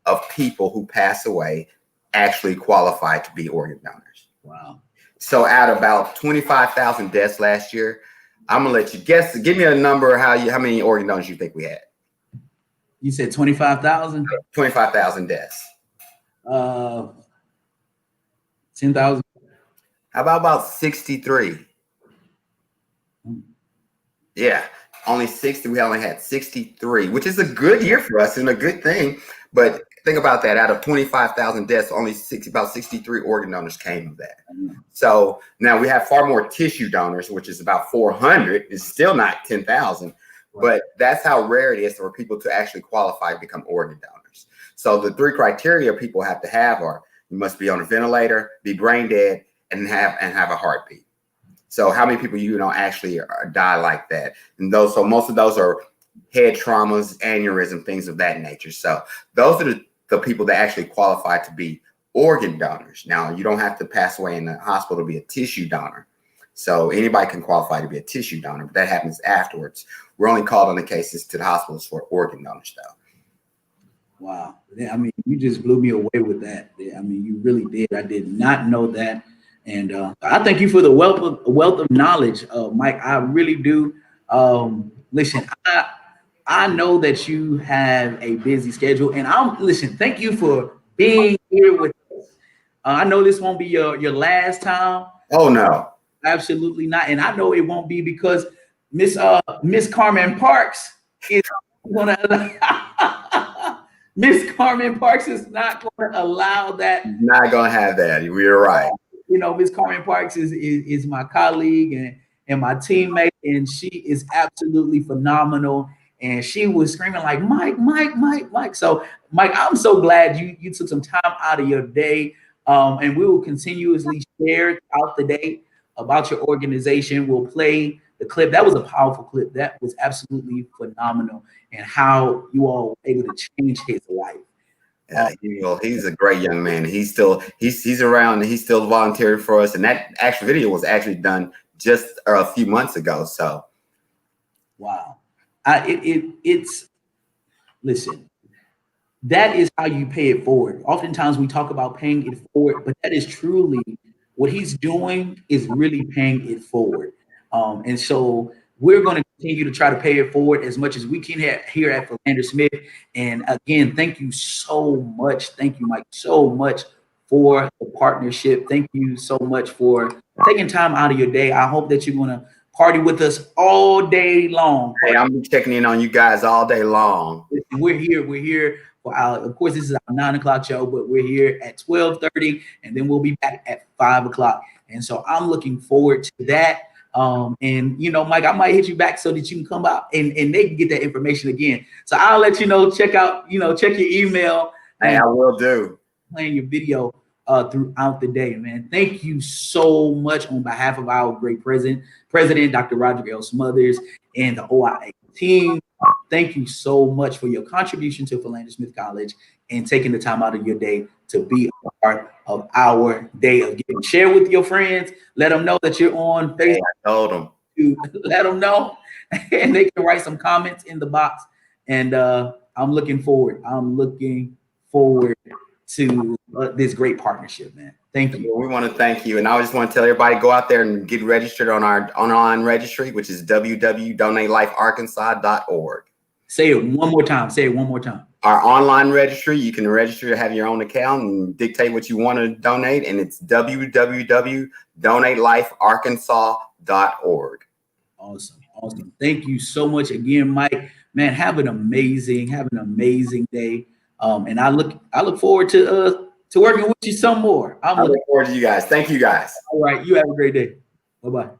of people who pass away actually qualify to be organ donors. Wow. So out of about 25,000 deaths last year, I'm gonna let you guess. Give me a number. How many organ donors you think we had? You said 25,000? 25,000 deaths. 10,000. How about 63? Yeah, only 60. We only had 63, which is a good year for us and a good thing. But think about that. Out of 25,000 deaths, only about 63 organ donors came of that. So now we have far more tissue donors, which is about 400. It's still not 10,000, but that's how rare it is for people to actually qualify to become organ donors. So the 3 criteria people have to have are: you must be on a ventilator, be brain dead, and have a heartbeat. So how many people actually die like that? And so most of those are head traumas, aneurysm, things of that nature. So those are the people that actually qualify to be organ donors. Now, you don't have to pass away in the hospital to be a tissue donor. So anybody can qualify to be a tissue donor, but that happens afterwards. We're only called on the cases to the hospitals for organ donors, though. Wow. I mean, you just blew me away with that. I mean, you really did. I did not know that. And I thank you for the wealth of knowledge, Mike. I really do. Listen, I know that you have a busy schedule, and thank you for being here with us. I know this won't be your last time. Oh, no. Absolutely not. And I know it won't be, because Miss Carmen Parks is going to Miss Carmen Parks is not going to allow that. Not going to have that. You're right. Miss Carmen Parks is my colleague and my teammate, and she is absolutely phenomenal. And she was screaming like, Mike, Mike, Mike, Mike. So, Mike, I'm so glad you took some time out of your day, and we will continuously share throughout the day about your organization. We'll play the clip. That was a powerful clip. That was absolutely phenomenal, and how you all were able to change his life. He's a great young man. He's around. He's still volunteering for us, and that actual video was actually done just a few months ago. So, wow, listen. That is how you pay it forward. Oftentimes we talk about paying it forward, but that is truly what he's doing, is really paying it forward. And so we're going to continue to try to pay it forward as much as we can here at Philander Smith. And again, thank you so much. Thank you, Mike, so much for the partnership. Thank you so much for taking time out of your day. I hope that you're going to party with us all day long. Hey, I'm checking in on you guys all day long. We're here. Of course, this is our 9 o'clock show, but we're here at 12:30, and then we'll be back at 5 o'clock. And so I'm looking forward to that. And Mike, I might hit you back so that you can come out and they can get that information again. So I'll let you know, check your email. Hey, I will do. Playing your video throughout the day, man. Thank you so much on behalf of our great president, Dr. Roderick L. Smothers, and the OIA team. Thank you so much for your contribution to Philander Smith College and taking the time out of your day to be a part of our day of giving. Share with your friends. Let them know that you're on Facebook. Hey, I told them. Let them know, and they can write some comments in the box. And I'm looking forward to this great partnership, man. Thank you. We want to thank you. And I just want to tell everybody, go out there and get registered on our online registry, which is www.donatelifearkansas.org. Say it one more time. Our online registry, you can register to have your own account and dictate what you want to donate. And it's www.donatelifearkansas.org. Awesome. Thank you so much again, Mike. Man, have an amazing day. And I look forward to working with you some more. I look forward to you guys. Thank you, guys. All right. You have a great day. Bye-bye.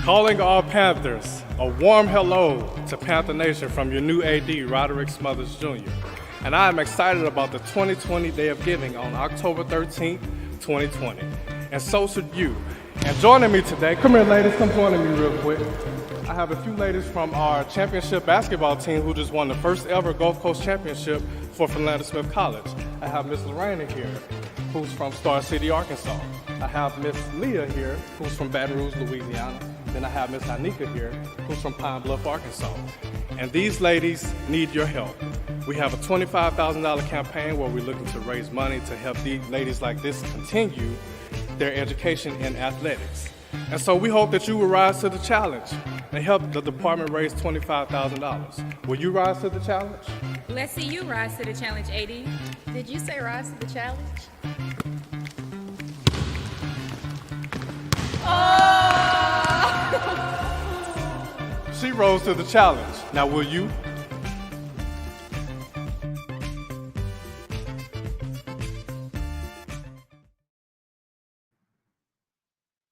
Calling all Panthers, a warm hello to Panther Nation from your new AD, Roderick Smothers Jr. And I am excited about the 2020 Day of Giving on October 13th, 2020. And so should you. And joining me today, come here ladies, come join me real quick. I have a few ladies from our championship basketball team who just won the first ever Gulf Coast Championship for Philander Smith College. I have Miss Lorena here, who's from Star City, Arkansas. I have Miss Leah here, who's from Baton Rouge, Louisiana. Then I have Miss Anika here, who's from Pine Bluff, Arkansas. And these ladies need your help. We have a $25,000 campaign where we're looking to raise money to help these ladies like this continue their education in athletics. And so we hope that you will rise to the challenge and help the department raise $25,000. Will you rise to the challenge? Let's see you rise to the challenge, AD. Did you say rise to the challenge? Oh! She rose to the challenge. Now will you?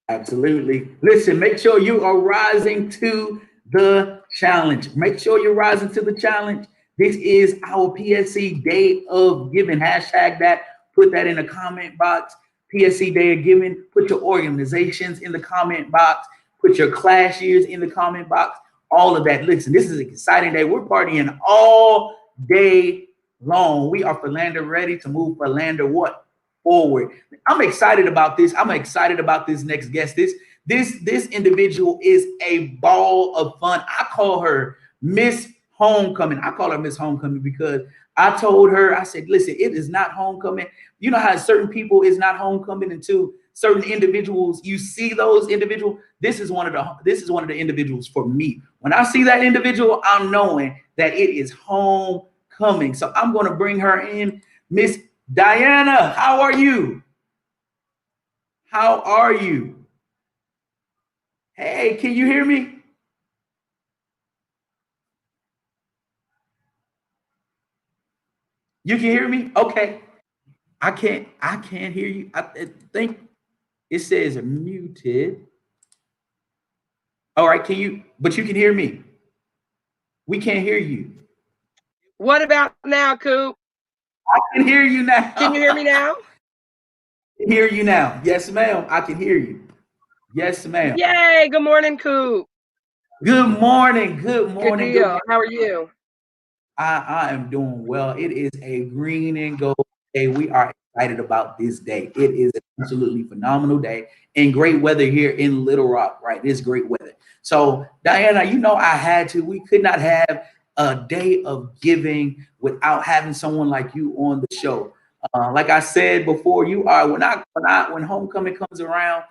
Absolutely. Listen, make sure you are rising to the challenge. Make sure you're rising to the challenge. This is our PSC Day of Giving. Hashtag that. Put that in the comment box. PSC Day of Giving. Put your organizations in the comment box. Put your class years in the comment box. All of that. Listen, this is an exciting day. We're partying all day long. We are Philander ready to move Philander what? Forward. I'm excited about this. I'm excited about this next guest. This individual is a ball of fun. I call her Miss Homecoming. I call her Miss Homecoming because I told her, I said, listen, it is not homecoming. You know how certain people is not homecoming until certain individuals, you see those individuals. This is one of the individuals for me. When I see that individual, I'm knowing that it is homecoming. So I'm going to bring her in. Miss Diana, how are you? How are you? Hey, can you hear me? You can hear me? Okay. I can't hear you. I think it says muted. All right, but you can hear me. We can't hear you. What about now, Coop? I can hear you now. Can you hear me now? I can hear you now. Yes, ma'am. I can hear you. Yes, ma'am. Yay. Good morning, Coop. Good morning. Good morning. Good deal. How are you? I am doing well. It is a green and gold day. We are excited about this day. It is an absolutely phenomenal day and great weather here in Little Rock, right? It's great weather. So, Diana, we could not have a day of giving without having someone like you on the show. Like I said before, you are when homecoming comes around,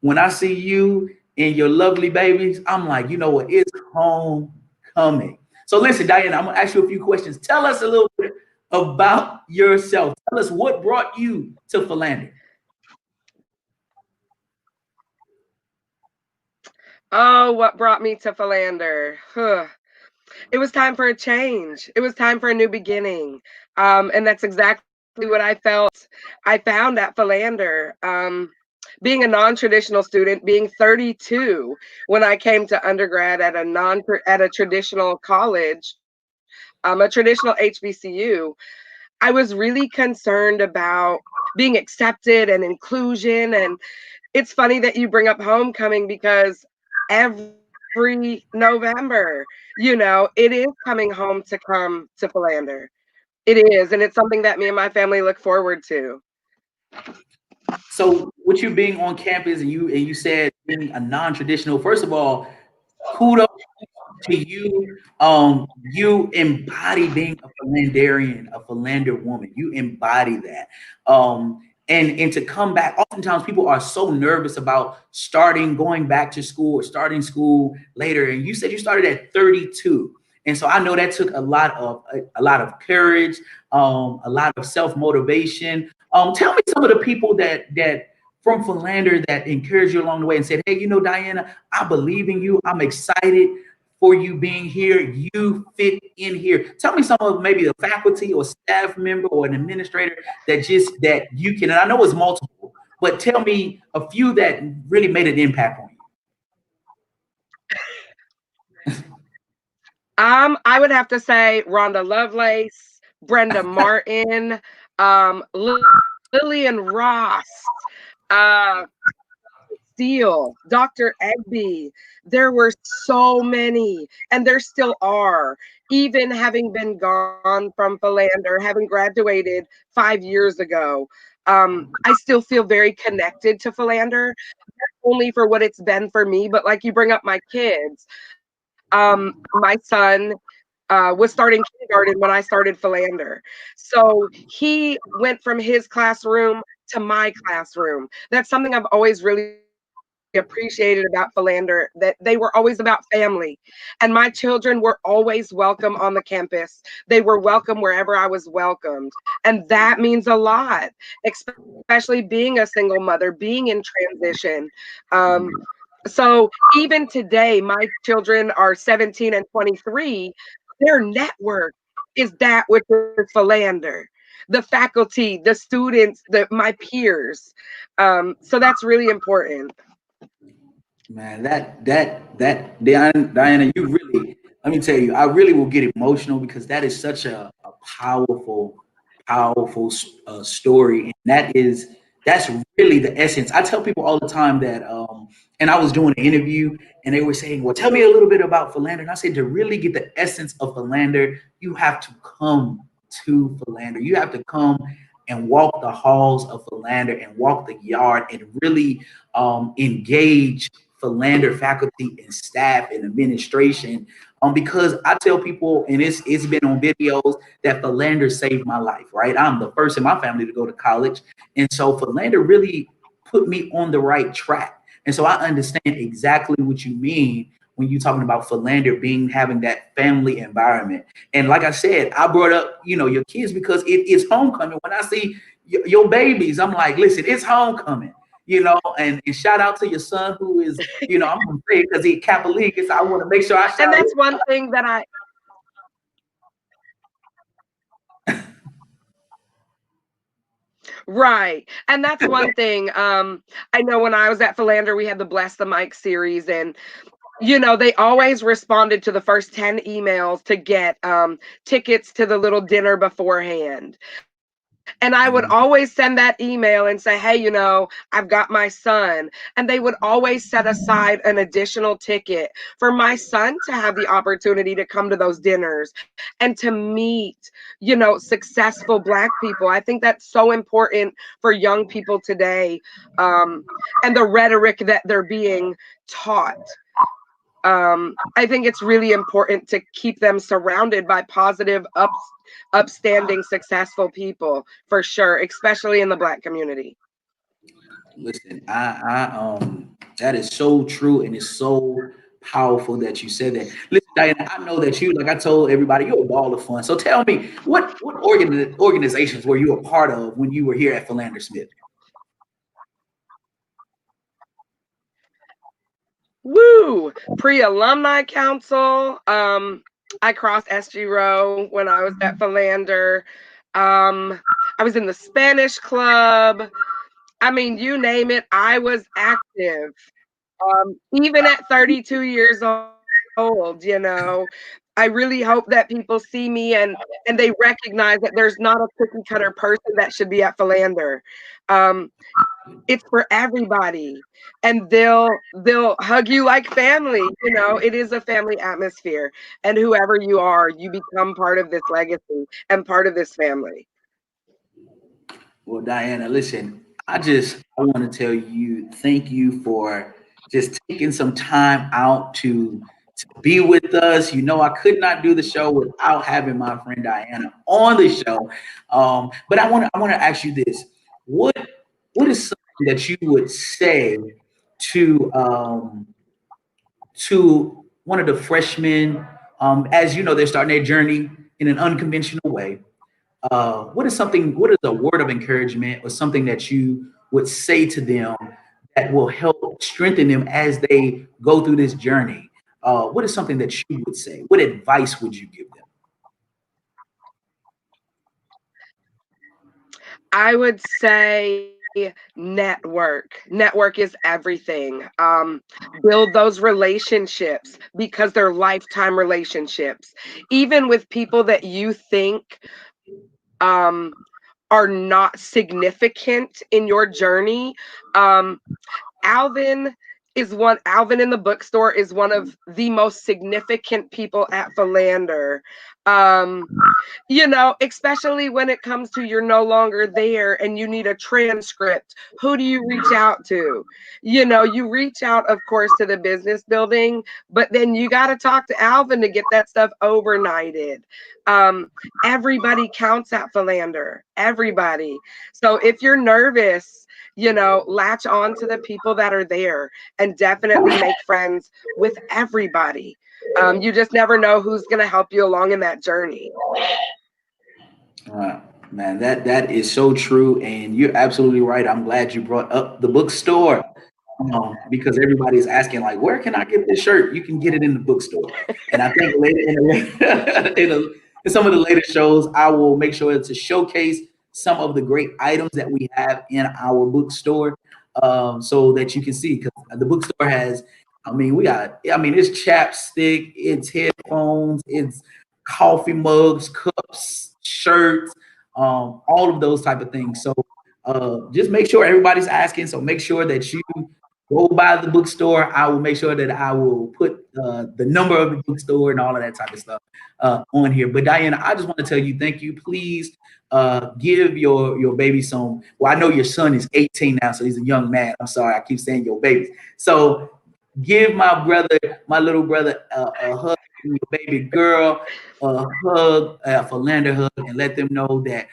when I see you and your lovely babies, I'm like, you know what? It's homecoming. So listen, Diana, I'm gonna ask you a few questions. Tell us a little bit about yourself. Tell us what brought you to Philander. Oh, what brought me to Philander? It was time for a change. It was time for a new beginning. And that's exactly what I felt I found at Philander. Being a non-traditional student, being 32 when I came to undergrad at a traditional college, a traditional HBCU, I was really concerned about being accepted and inclusion. And it's funny that you bring up homecoming because every November, it is coming home to come to Philander. It is, and it's something that me and my family look forward to. So with you being on campus and you said being a non-traditional, first of all, kudos to you. You embody being a Philanderian, a Philander woman. You embody that. And to come back, oftentimes people are so nervous about going back to school or starting school later. And you said you started at 32. And so I know that took a lot of courage, a lot of self-motivation. Tell me some of the people that from Philander that encouraged you along the way and said, hey, Diana, I believe in you. I'm excited for you being here. You fit in here. Tell me some of maybe a faculty or staff member or an administrator that you can, and I know it's multiple, but tell me a few that really made an impact on you. I would have to say Rhonda Lovelace, Brenda Martin, Lillian Ross, Steele, Dr. Egby. There were so many, and there still are. Even having been gone from Philander, having graduated 5 years ago, I still feel very connected to Philander, not only for what it's been for me, but like you bring up my kids. My son was starting kindergarten when I started Philander. So he went from his classroom to my classroom. That's something I've always really appreciated about Philander, that they were always about family. And my children were always welcome on the campus. They were welcome wherever I was welcomed. And that means a lot, especially being a single mother, being in transition. So even today, my children are 17 and 23. Their network is that which is Philander, the faculty, the students, my peers. So that's really important. Man, Diana, you really, let me tell you, I really will get emotional because that is such a powerful story. And that's really the essence. I tell people all the time that, and I was doing an interview and they were saying, well, tell me a little bit about Philander. And I said, to really get the essence of Philander, you have to come to Philander. You have to come and walk the halls of Philander and walk the yard and really engage Philander faculty and staff and administration. Because I tell people, and it's been on videos, that Philander saved my life, right? I'm the first in my family to go to college. And so Philander really put me on the right track. And so I understand exactly what you mean when you're talking about Philander having that family environment. And like I said, I brought up, your kids because it's homecoming. When I see your babies, I'm like, listen, it's homecoming. And shout out to your son who is, I'm gonna say because he's Catholic. So I want to make sure I shout. And that's one thing that Right. And that's one thing. I know when I was at Philander, we had the Bless the Mic series, and they always responded to the first 10 emails to get tickets to the little dinner beforehand. And I would always send that email and say, hey, I've got my son. And they would always set aside an additional ticket for my son to have the opportunity to come to those dinners and to meet, successful Black people. I think that's so important for young people today, and the rhetoric that they're being taught. I think it's really important to keep them surrounded by positive, upstanding, successful people, for sure, especially in the Black community. Listen, that is so true, and it's so powerful that you said that. Listen, Diana, I know that you, like I told everybody, you're a ball of fun. So tell me, what organizations were you a part of when you were here at Philander Smith? Woo! Pre-alumni council. I crossed SG Row when I was at Philander. I was in the Spanish club. I mean, you name it, I was active. Even at 32 years old, I really hope that people see me and they recognize that there's not a cookie cutter person that should be at Philander. It's for everybody, and they'll hug you like family. It is a family atmosphere, and whoever you are, you become part of this legacy and part of this family. Well, Diana, listen, I want to tell you, thank you for just taking some time out to be with us. I could not do the show without having my friend Diana on the show. But I want to ask you this: what is something that you would say to one of the freshmen, as they're starting their journey in an unconventional way? What is a word of encouragement or something that you would say to them that will help strengthen them as they go through this journey? What is something that you would say? What advice would you give them? I would say network. Network is everything. Build those relationships because they're lifetime relationships. Even with people that you think are not significant in your journey, Alvin in the bookstore is one of the most significant people at Philander. Especially when it comes to you're no longer there and you need a transcript. Who do you reach out to? You reach out, of course, to the business building, but then you got to talk to Alvin to get that stuff overnighted. Everybody counts at Philander, everybody. So if you're nervous, latch on to the people that are there and definitely make friends with everybody. You just never know who's going to help you along in that journey. Man, that is so true. And you're absolutely right. I'm glad you brought up the bookstore. Because everybody's asking, like, where can I get this shirt? You can get it in the bookstore. And I think later in some of the later shows, I will make sure to showcase some of the great items that we have in our bookstore, so that you can see. Because the bookstore has, it's chapstick, it's headphones, it's coffee mugs, cups, shirts, all of those type of things. So just make sure everybody's asking. So make sure that you go by the bookstore. I will make sure that I will put the number of the bookstore and all of that type of stuff on here. But Diana, I just want to tell you, thank you. Please give your baby some. Well, I know your son is 18 now, so he's a young man. I'm sorry, I keep saying your baby. So give my little brother, a hug, your baby girl, a hug, a Philander hug, and let them know that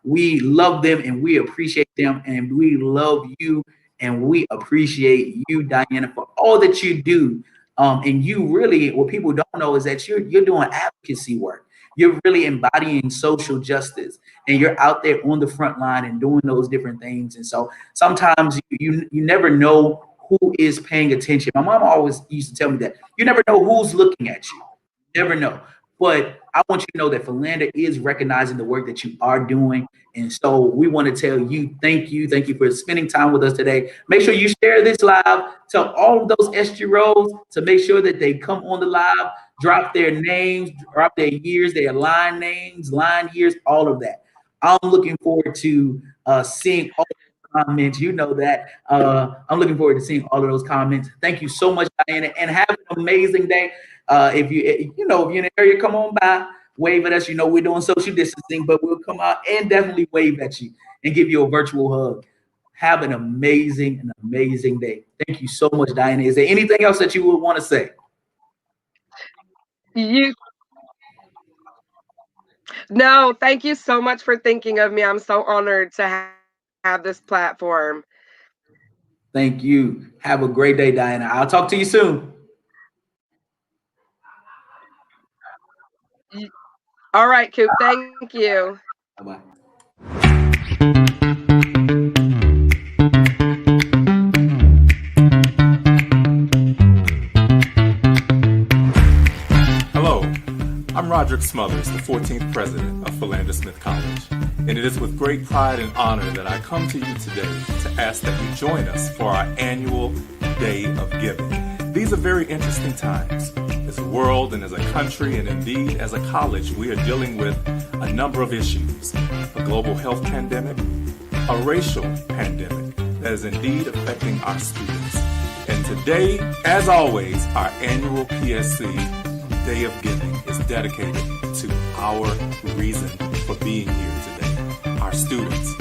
we love them and we appreciate them and we love you. And we appreciate you, Diana, for all that you do. And you really, what people don't know is that you're doing advocacy work. You're really embodying social justice, and you're out there on the front line and doing those different things. And so sometimes you never know who is paying attention. My mom always used to tell me that you never know who's looking at you. You never know. But I want you to know that Philander is recognizing the work that you are doing. And so we want to tell you, thank you. Thank you for spending time with us today. Make sure you share this live. Tell all of those SGROs to make sure that they come on the live, drop their names, drop their years, their line names, line years, all of that. I'm looking forward to seeing all of those comments. You know that. I'm looking forward to seeing all of those comments. Thank you so much, Diana, and have an amazing day. If you're in the area, come on by, wave at us. We're doing social distancing, but we'll come out and definitely wave at you and give you a virtual hug. Have an amazing day. Thank you so much, Diana. Is there anything else that you would want to say? No, thank you so much for thinking of me. I'm so honored to have this platform. Thank you. Have a great day, Diana. I'll talk to you soon. All right, Coop. Thank you. Bye-bye. Hello, I'm Roderick Smothers, the 14th president of Philander Smith College, and it is with great pride and honor that I come to you today to ask that you join us for our annual Day of Giving. These are very interesting times. As a world and as a country and indeed as a college, we are dealing with a number of issues. A global health pandemic, a racial pandemic that is indeed affecting our students. And today, as always, our annual PSC Day of Giving is dedicated to our reason for being here today, our students.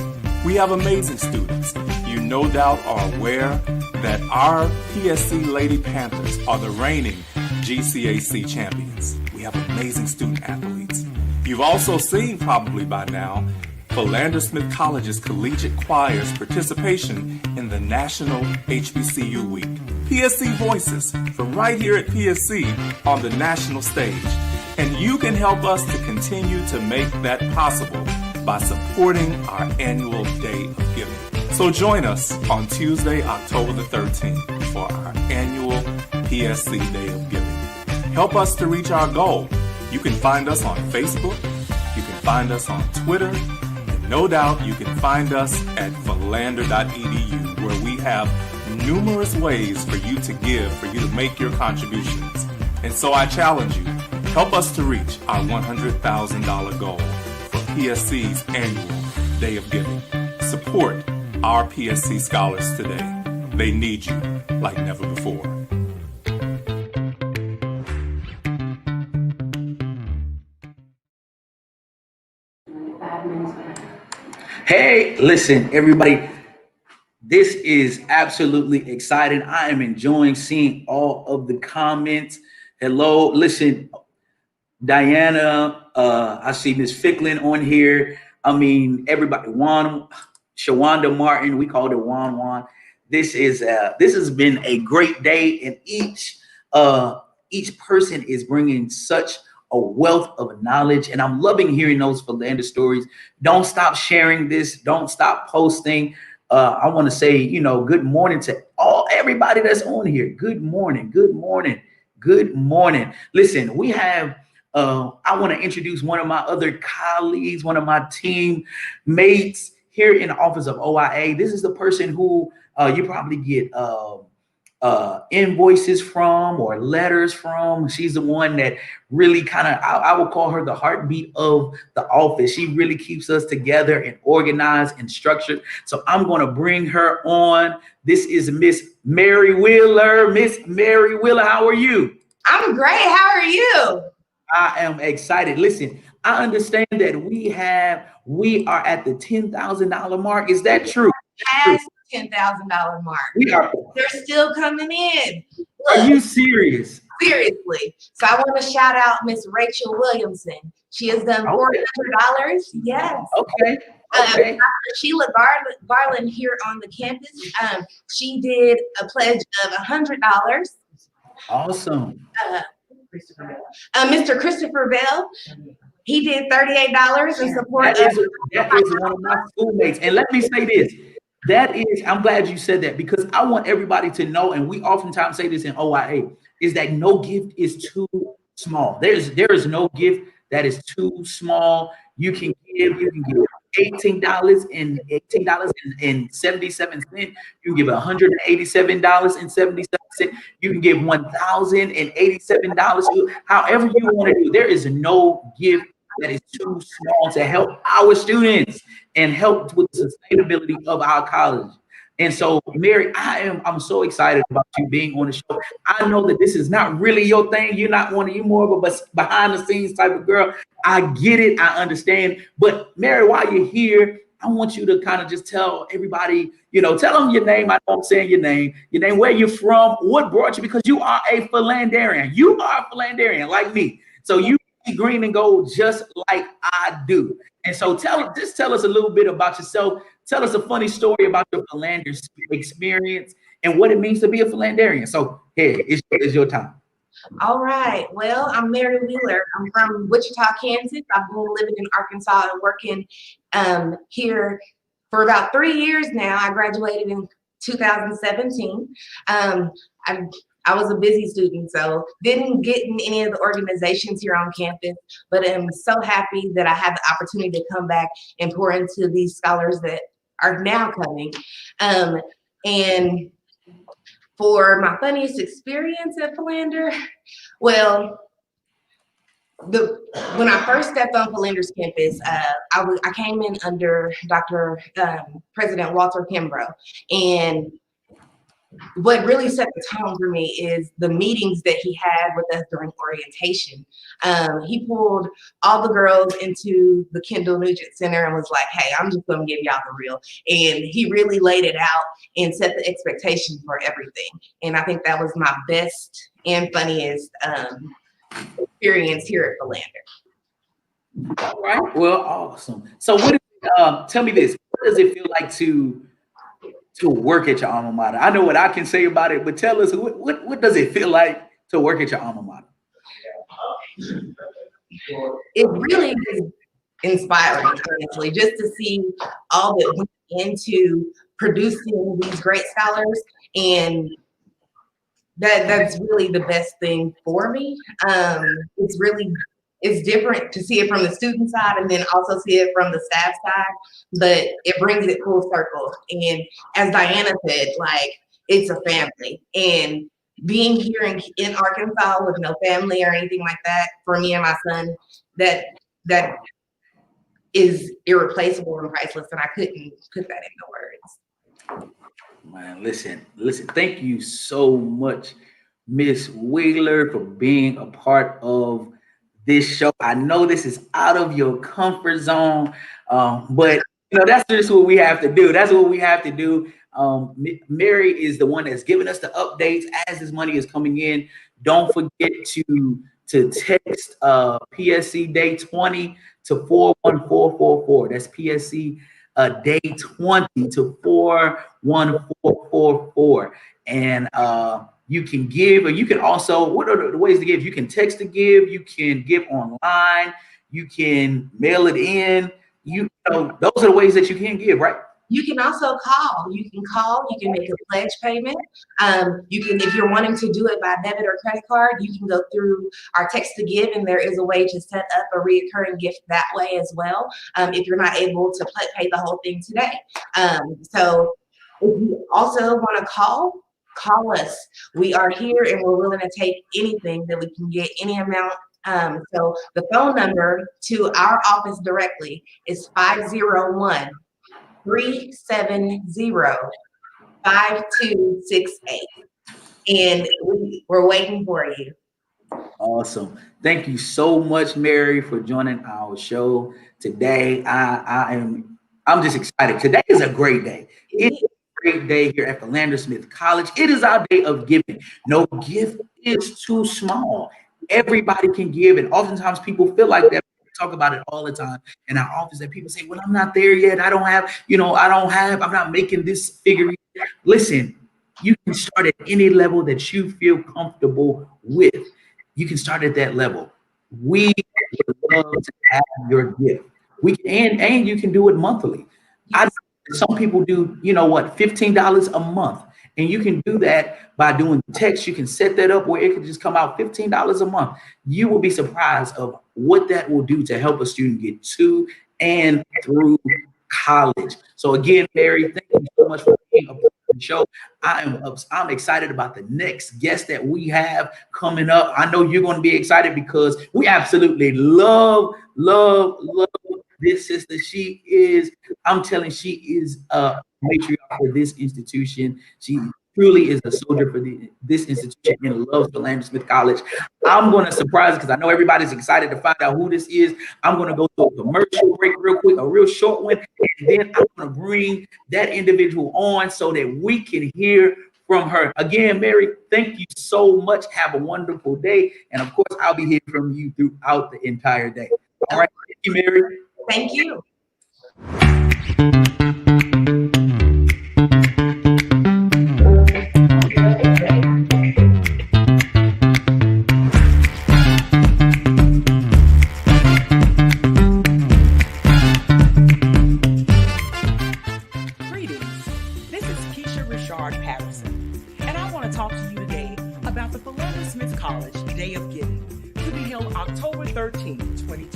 We have amazing students. You no doubt are aware that our PSC Lady Panthers are the reigning GCAC champions. We have amazing student athletes. You've also seen probably by now Philander Smith College's collegiate choir's participation in the National HBCU Week. PSC Voices from right here at PSC on the national stage. And you can help us to continue to make that possible by supporting our annual Day of Giving. So join us on Tuesday, October the 13th for our annual PSC Day of Giving. Help us to reach our goal. You can find us on Facebook, you can find us on Twitter, and no doubt you can find us at philander.edu, where we have numerous ways for you to give, for you to make your contributions. And so I challenge you, help us to reach our $100,000 goal for PSC's annual Day of Giving. Support our PSC scholars today. They need you like never before. Hey, listen, everybody. This is absolutely exciting. I am enjoying seeing all of the comments. Hello, listen, Diana. I see Miss Ficklin on here. I mean, everybody. Shawanda Martin. We called her Juan. This has been a great day, and each person is bringing such a wealth of knowledge, and I'm loving hearing those Philander stories. Don't stop sharing this. Don't stop posting. I want to say, good morning to everybody that's on here. Good morning. Good morning. Good morning. Listen, we have. I want to introduce one of my other colleagues, one of my teammates here in the office of OIA. This is the person who you probably get invoices from or letters from. She's the one that really I would call her the heartbeat of the office. She really keeps us together and organized and structured. So I'm going to bring her on. This is Miss Mary Wheeler. Miss Mary Wheeler, how are you? I'm great. How are you? I am excited. Listen, I understand that we are at the $10,000 mark. Is that true? Past $10,000 mark. We are. They're still coming in. Look, are you serious? Seriously. So I want to shout out Miss Rachel Williamson. She has done $400. Yes. Okay. Dr. Sheila Garland here on the campus. She did a pledge of $100. Awesome. Mr. Christopher Bell, he did $38 in support. That is one of my schoolmates. And let me say this. I'm glad you said that, because I want everybody to know, and we oftentimes say this in OIA, is that no gift is too small. There is no gift that is too small. You can give $18.77. You can give $187.77. You can give $1,087. However you want to do. There is no gift that is too small to help our students and help with the sustainability of our college. And so, Mary, I'm so excited about you being on the show. I know that this is not really your thing. You're more of a behind the scenes type of girl. I get it. I understand. But Mary, while you're here, I want you to kind of just tell everybody, tell them your name. I know I'm saying your name, where you're from, what brought you, because you are a Philanderian. You are a Philanderian like me. So you green and gold just like I do. And so tell us a little bit about yourself. Tell us a funny story about your Philander experience and what it means to be a Philanderian. So here, it's your time. All right. Well, I'm Mary Wheeler. I'm from Wichita, Kansas. I've been living in Arkansas and working here for about 3 years now. I graduated in 2017. I was a busy student, so didn't get in any of the organizations here on campus, but I'm so happy that I have the opportunity to come back and pour into these scholars that are now coming. And for my funniest experience at Philander, well, when I first stepped on Philander's campus, I came in under President Walter Kimbrough, and what really set the tone for me is the meetings that he had with us during orientation. He pulled all the girls into the Kendall Nugent Center and was like, hey, I'm just going to give y'all the real. And he really laid it out and set the expectation for everything. And I think that was my best and funniest experience here at Philander. All right. Well, awesome. So tell me this. What does it feel like to work at your alma mater? I know what I can say about it, but tell us, what does it feel like to work at your alma mater? It really is inspiring, honestly, just to see all that went into producing these great scholars, and that's really the best thing for me. It's different to see it from the student side and then also see it from the staff side, but it brings it full circle. And as Diana said, like, it's a family. And being here in Arkansas with no family or anything like that, for me and my son, that is irreplaceable and priceless, and I couldn't put that into words. Man, listen. Thank you so much, Miss Wheeler, for being a part of this show. I know this is out of your comfort zone, but that's just what we have to do. That's what we have to do. Mary is the one that's giving us the updates as this money is coming in. Don't forget to text PSC Day 20 to 41444. That's PSC Day 20 to 41444. And you can give, or you can also, what are the ways to give? You can text to give, you can give online, you can mail it in. Those are the ways that you can give, right? You can also call. You can make a pledge payment. You can, if you're wanting to do it by debit or credit card, you can go through our text to give, and there is a way to set up a reoccurring gift that way as well. If you're not able to pay the whole thing today. So if you also want to call us. We are here and we're willing to take anything that we can get, any amount. So the phone number to our office directly is 501-370-5268. And we're waiting for you. Awesome. Thank you so much, Mary, for joining our show today. I'm just excited. Today is a great day. It is a great day here at Philander Smith College. It is our day of giving. No gift is too small. Everybody can give, and oftentimes people feel like that. We talk about it all the time in our office, that people say, well, I'm not there yet. I'm not making this figure. Listen, you can start at any level that you feel comfortable with. You can start at that level. We would love to have your gift. And you can do it monthly. Some people do, $15 a month. And you can do that by doing text. You can set that up where it could just come out $15 a month. You will be surprised of what that will do to help a student get to and through college. So again, Mary, thank you so much for being a part of the show. I'm excited about the next guest that we have coming up. I know you're going to be excited because we absolutely love this sister. She is a matriarch for this institution. She truly is a soldier for this institution and loves Philander Smith College. I'm going to surprise because I know everybody's excited to find out who this is. I'm going to go to a commercial break real quick, a real short one, and then I'm going to bring that individual on so that we can hear from her. Again, Mary, thank you so much. Have a wonderful day. And of course, I'll be hearing from you throughout the entire day. All right. Thank you, Mary. Thank you. October 13, 2020.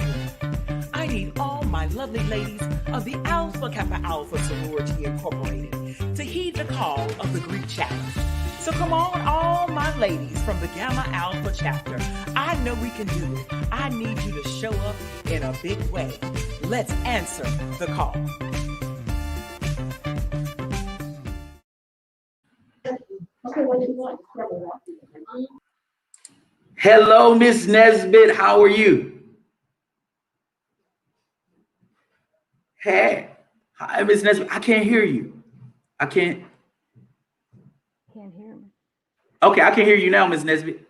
I need all my lovely ladies of the Alpha Kappa Alpha Sorority Incorporated to heed the call of the Greek chapter. So come on, all my ladies from the Gamma Alpha chapter. I know we can do it. I need you to show up in a big way. Let's answer the call. Hello, Miss Nesbitt. How are you? Hey. Hi, Miss Nesbitt. I can't hear you. I can't hear me. Okay, I can hear you now, Miss Nesbitt.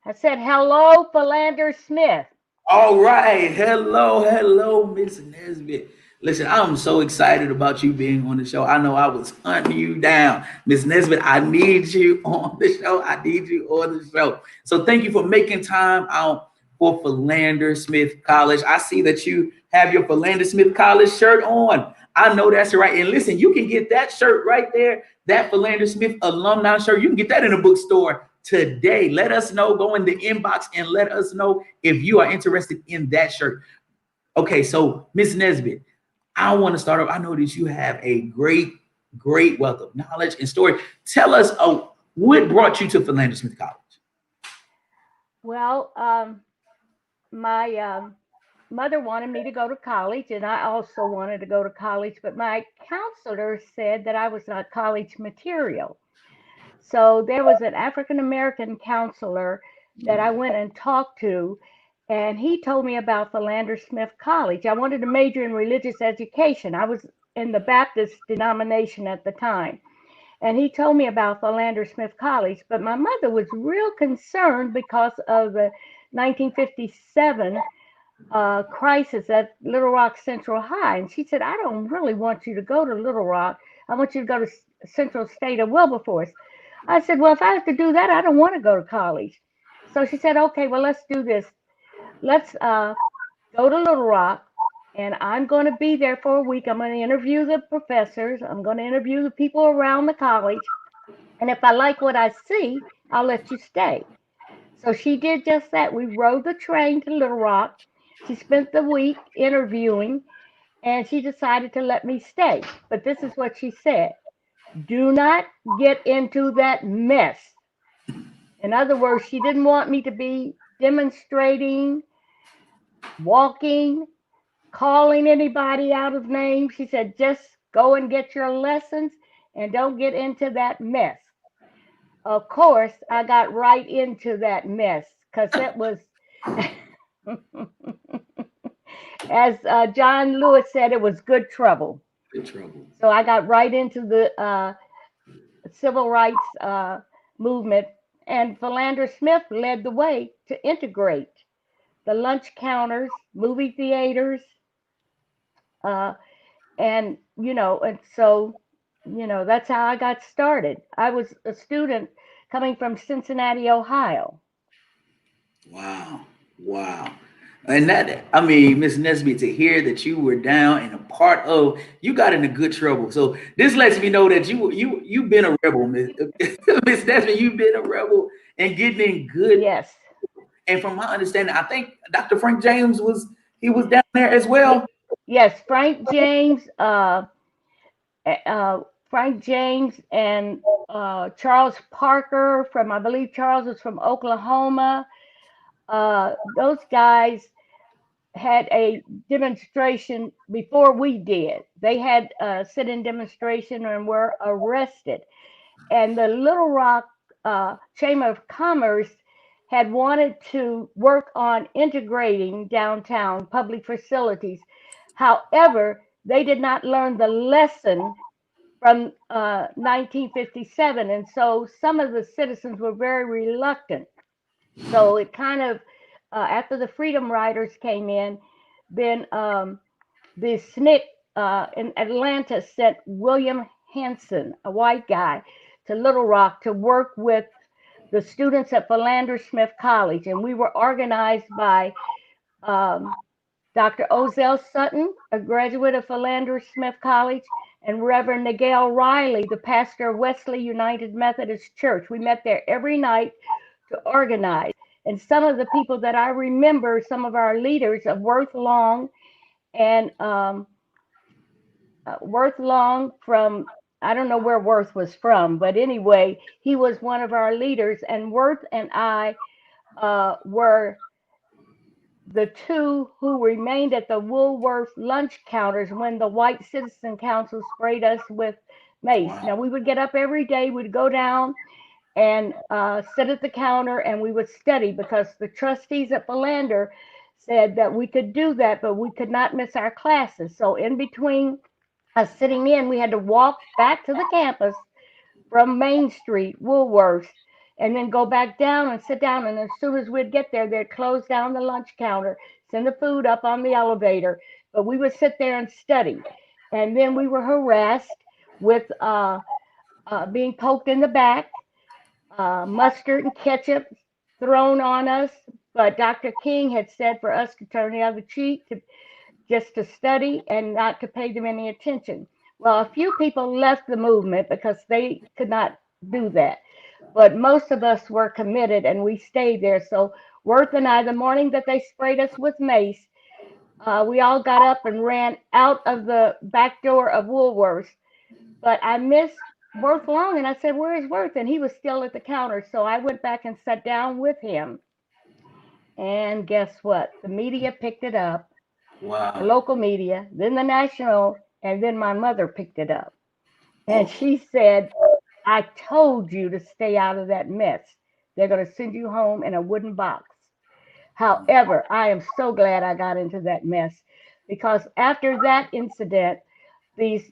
I said, hello, Philander Smith. All right. Hello, Miss Nesbitt. Listen, I'm so excited about you being on the show. I know I was hunting you down. Miss Nesbitt, I need you on the show. So thank you for making time out for Philander Smith College. I see that you have your Philander Smith College shirt on. I know that's right. And listen, you can get that shirt right there, that Philander Smith alumni shirt. You can get that in a bookstore today. Let us know. Go in the inbox and let us know if you are interested in that shirt. Okay, so Miss Nesbitt, I want to start off. I know that you have a great wealth of knowledge and story. Tell us what brought you to Philander Smith College? Well, my mother wanted me to go to college, and I also wanted to go to college, but my counselor said that I was not college material. So there was an African American counselor that I went and talked to, and he told me about Philander Smith College. I wanted to major in religious education. I was in the Baptist denomination at the time. And he told me about Philander Smith College, but my mother was real concerned because of the 1957 crisis at Little Rock Central High. And she said, I don't really want you to go to Little Rock. I want you to go to Central State of Wilberforce. I said, well, if I have to do that, I don't want to go to college. So she said, okay, well, let's do this. Let's go to Little Rock, and I'm going to be there for a week. I'm going to interview the professors. I'm going to interview the people around the college. And if I like what I see, I'll let you stay. So she did just that. We rode the train to Little Rock. She spent the week interviewing, and she decided to let me stay. But this is what she said. Do not get into that mess. In other words, she didn't want me to be demonstrating, walking, calling anybody out of name. She said, just go and get your lessons and don't get into that mess. Of course, I got right into that mess because it was, as John Lewis said, it was good trouble. Good trouble. So I got right into the civil rights movement, and Philander Smith led the way to integrate the lunch counters, movie theaters, and so that's how I got started. I was a student coming from Cincinnati, Ohio. Wow. And that, I mean, Miss Nesby, to hear that you were down and a part of, you got into good trouble. So this lets me know that you've been a rebel, Miss Nesby. You've been a rebel and getting in good. Yes. And from my understanding, I think Dr. Frank James was down there as well. Yes, Frank James and Charles Parker I believe Charles was from Oklahoma. Those guys had a demonstration before we did. They had a sit-in demonstration and were arrested. And the Little Rock Chamber of Commerce had wanted to work on integrating downtown public facilities. However, they did not learn the lesson from 1957. And so some of the citizens were very reluctant. So it kind of, after the Freedom Riders came in, then the SNCC in Atlanta sent William Hanson, a white guy, to Little Rock to work with the students at Philander Smith College. And we were organized by Dr. Ozell Sutton, a graduate of Philander Smith College, and Reverend Nigel Riley, the pastor of Wesley United Methodist Church. We met there every night to organize. And some of the people that I remember, some of our leaders of Worth Long and Worth Long from, I don't know where Worth was from, but anyway, he was one of our leaders. And Worth and I were the two who remained at the Woolworth lunch counters when the White Citizen Council sprayed us with mace. Wow. Now, we would get up every day, we'd go down and sit at the counter, and we would study because the trustees at Philander said that we could do that, but we could not miss our classes. So in between us sitting in, we had to walk back to the campus from Main Street, Woolworths, and then go back down and sit down. And as soon as we'd get there, they'd close down the lunch counter, send the food up on the elevator. But we would sit there and study. And then we were harassed with being poked in the back, mustard and ketchup thrown on us. But Dr. King had said for us to turn the other cheek, just to study and not to pay them any attention. Well, a few people left the movement because they could not do that. But most of us were committed and we stayed there. So Worth and I, the morning that they sprayed us with mace, we all got up and ran out of the back door of Woolworths. But I missed Worth Long and I said, where is Worth? And he was still at the counter. So I went back and sat down with him. And guess what? The media picked it up. the Wow. local media, then the national, and then my mother picked it up. And she said, I told you to stay out of that mess. They're going to send you home in a wooden box. However, I am so glad I got into that mess because after that incident, these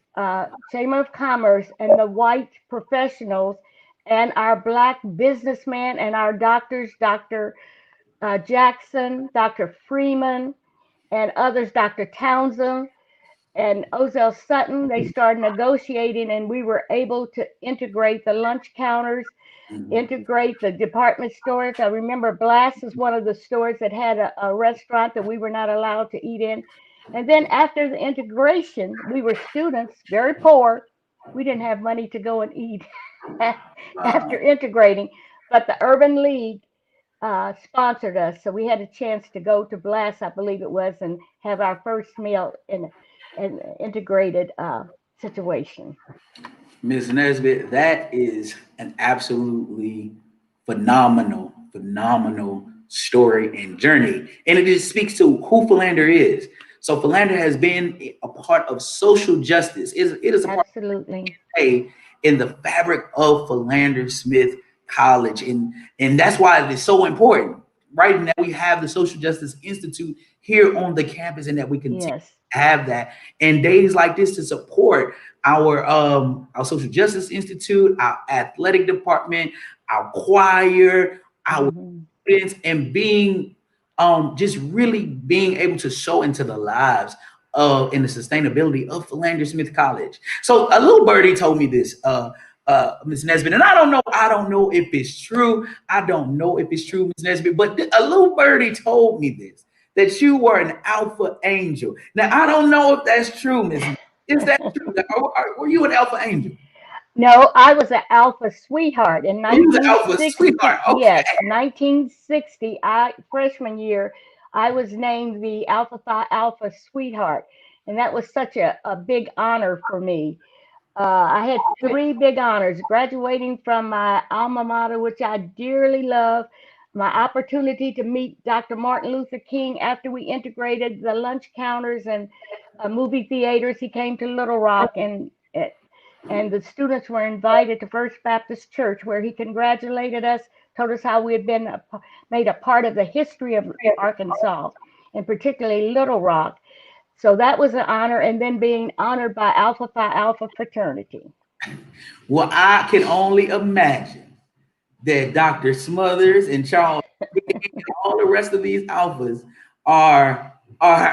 Chamber of Commerce and the white professionals and our black businessmen and our doctors, Dr. Jackson, Dr. Freeman, and others, Dr. Townsend and Ozell Sutton, they started negotiating and we were able to integrate the lunch counters, integrate the department stores. I remember Blast is one of the stores that had a restaurant that we were not allowed to eat in. And then after the integration, we were students, very poor. We didn't have money to go and eat after integrating, but the Urban League sponsored us. So we had a chance to go to Blast, I believe it was, and have our first meal in an integrated situation. Ms. Nesbitt, that is an absolutely phenomenal, phenomenal story and journey. And it just speaks to who Philander is. So Philander has been a part of social justice. It is a part Absolutely. in the fabric of Philander Smith College. And that's why it's so important, right? And that we have the Social Justice Institute here on the campus and that we continue Yes. to have that. And days like this to support our Social Justice Institute, our athletic department, our choir, our students, and being just really being able to sow into the lives of and the sustainability of Philander Smith College. So a little birdie told me this, Ms. Nesbitt, and I don't know if it's true. I don't know if it's true, Ms. Nesbitt, but a little birdie told me this, that you were an alpha angel. Now I don't know if that's true, Ms. Is that true? Were you an alpha angel? No, I was an alpha sweetheart in You was an alpha 1960. sweetheart. Okay. Yes, 1960. Freshman year, I was named the Alpha Phi Alpha sweetheart, and that was such a big honor for me. I had three big honors: graduating from my alma mater, which I dearly love, my opportunity to meet Dr. Martin Luther King after we integrated the lunch counters and movie theaters. He came to Little Rock, and the students were invited to First Baptist Church, where he congratulated us, told us how we had been made a part of the history of Arkansas, and particularly Little Rock. So that was an honor, and then being honored by Alpha Phi Alpha fraternity. Well, I can only imagine that Dr. Smothers and Charles and all the rest of these alphas are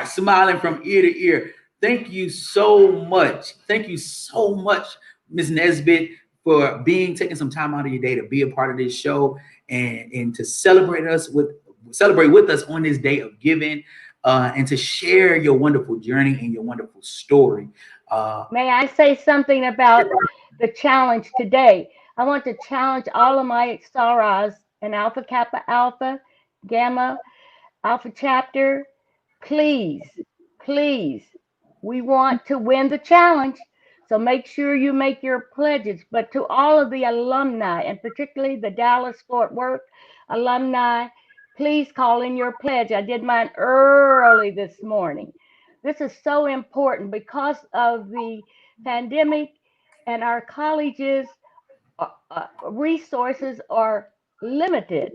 smiling from ear to ear. Thank you so much. Thank you so much, Ms. Nesbitt, for taking some time out of your day to be a part of this show and to celebrate with us on this day of giving. And to share your wonderful journey and your wonderful story. May I say something about the challenge today? I want to challenge all of my Saras and Alpha Kappa Alpha, Gamma, Alpha Chapter. Please, please, we want to win the challenge. So make sure you make your pledges. But to all of the alumni, and particularly the Dallas Fort Worth alumni, please call in your pledge. I did mine early this morning. This is so important because of the pandemic, and our colleges' resources are limited.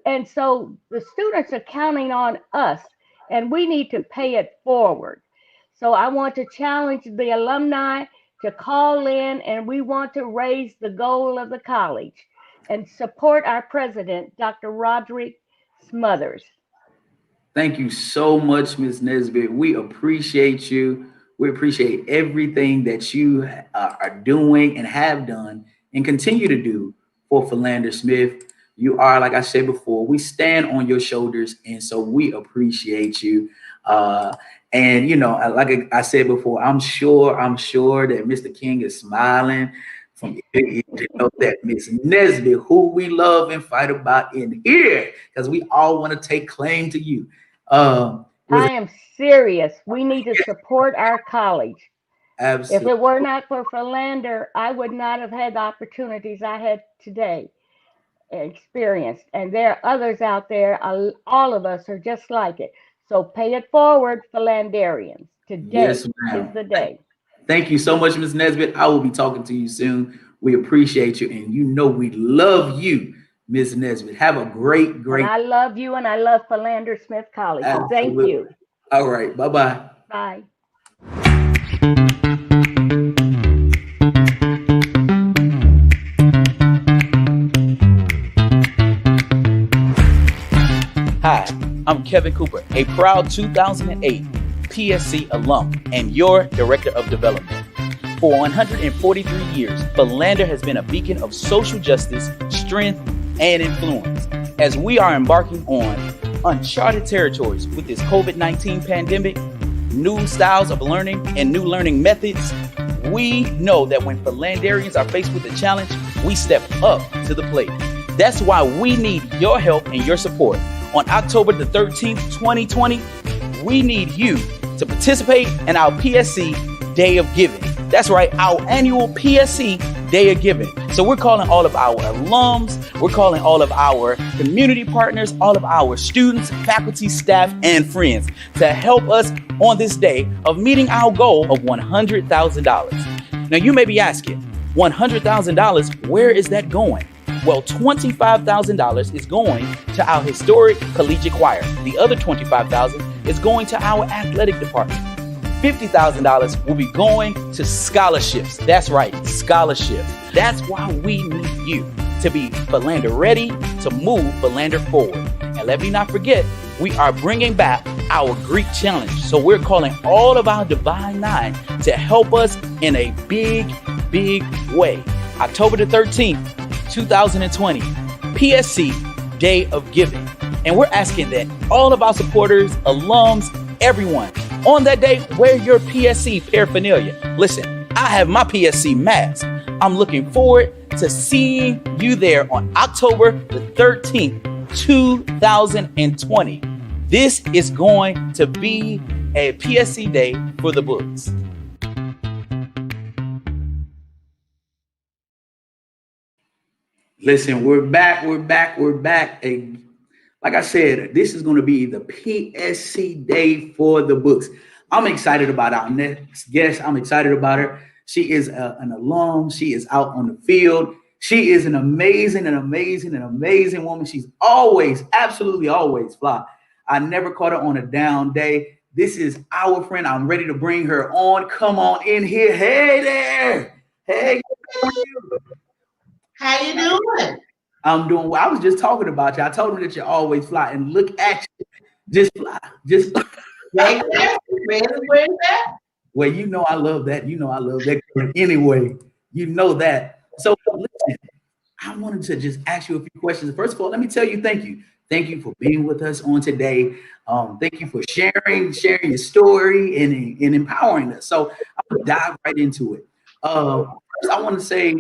And so the students are counting on us, and we need to pay it forward. So I want to challenge the alumni to call in, and we want to raise the goal of the college and support our president, Dr. Roderick Smothers. Thank you so much, Ms. Nesbitt. We appreciate you. We appreciate everything that you are doing and have done and continue to do for Philander Smith. You are, like I said before, we stand on your shoulders, and so we appreciate you. And like I said before, I'm sure that Mr. King is smiling from you know that Miss Nesbitt, who we love and fight about in here, because we all want to take claim to you. I am serious. We need to support our college. Absolutely. If it were not for Philander, I would not have had the opportunities I had today experienced. And there are others out there. All of us are just like it. So pay it forward, Philanderians. Today Yes, ma'am. is the day. Thank you so much, Ms. Nesbitt. I will be talking to you soon. We appreciate you, and you know we love you, Ms. Nesbitt. Have a great. And I love you, and I love Philander Smith College. So thank you. All right. Bye-bye. Bye. Hi, I'm Kevin Cooper, a proud 2008 PSC alum and your Director of Development. For 143 years, Philander has been a beacon of social justice, strength, and influence. As we are embarking on uncharted territories with this COVID-19 pandemic, new styles of learning and new learning methods, we know that when Philanderians are faced with a challenge, we step up to the plate. That's why we need your help and your support. On October the 13th, 2020, we need you to participate in our PSC Day of Giving. That's right, our annual PSC Day of Giving. So we're calling all of our alums, we're calling all of our community partners, all of our students, faculty, staff, and friends to help us on this day of meeting our goal of $100,000. Now you may be asking, $100,000, where is that going? Well, $25,000 is going to our historic collegiate choir. The other $25,000 is going to our athletic department. $50,000 will be going to scholarships. That's right, scholarships. That's why we need you to be Philander ready to move Philander forward. And let me not forget, we are bringing back our Greek challenge. So we're calling all of our Divine Nine to help us in a big, big way. October the 13th, 2020, PSC Day of Giving. And we're asking that all of our supporters, alums, everyone, on that day, wear your PSC paraphernalia. Listen, I have my PSC mask. I'm looking forward to seeing you there on October the 13th, 2020. This is going to be a PSC day for the books. Listen, we're back. And like I said, this is going to be the PSC day for the books. I'm excited about our next guest. I'm excited about her. She is an alum. She is out on the field. She is an amazing woman. She's always, absolutely always fly. I never caught her on a down day. This is our friend. I'm ready to bring her on. Come on in here. Hey there. Hey, how are you? How you doing? I'm doing well. I was just talking about you. I told him that you always fly, and look at you. Just fly. Just fly. Where's that? Well, you know I love that. You know I love that anyway. You know that. So listen, I wanted to just ask you a few questions. First of all, let me tell you thank you. Thank you for being with us on today. Thank you for sharing your story and empowering us. So I'm gonna dive right into it. First, I want to say,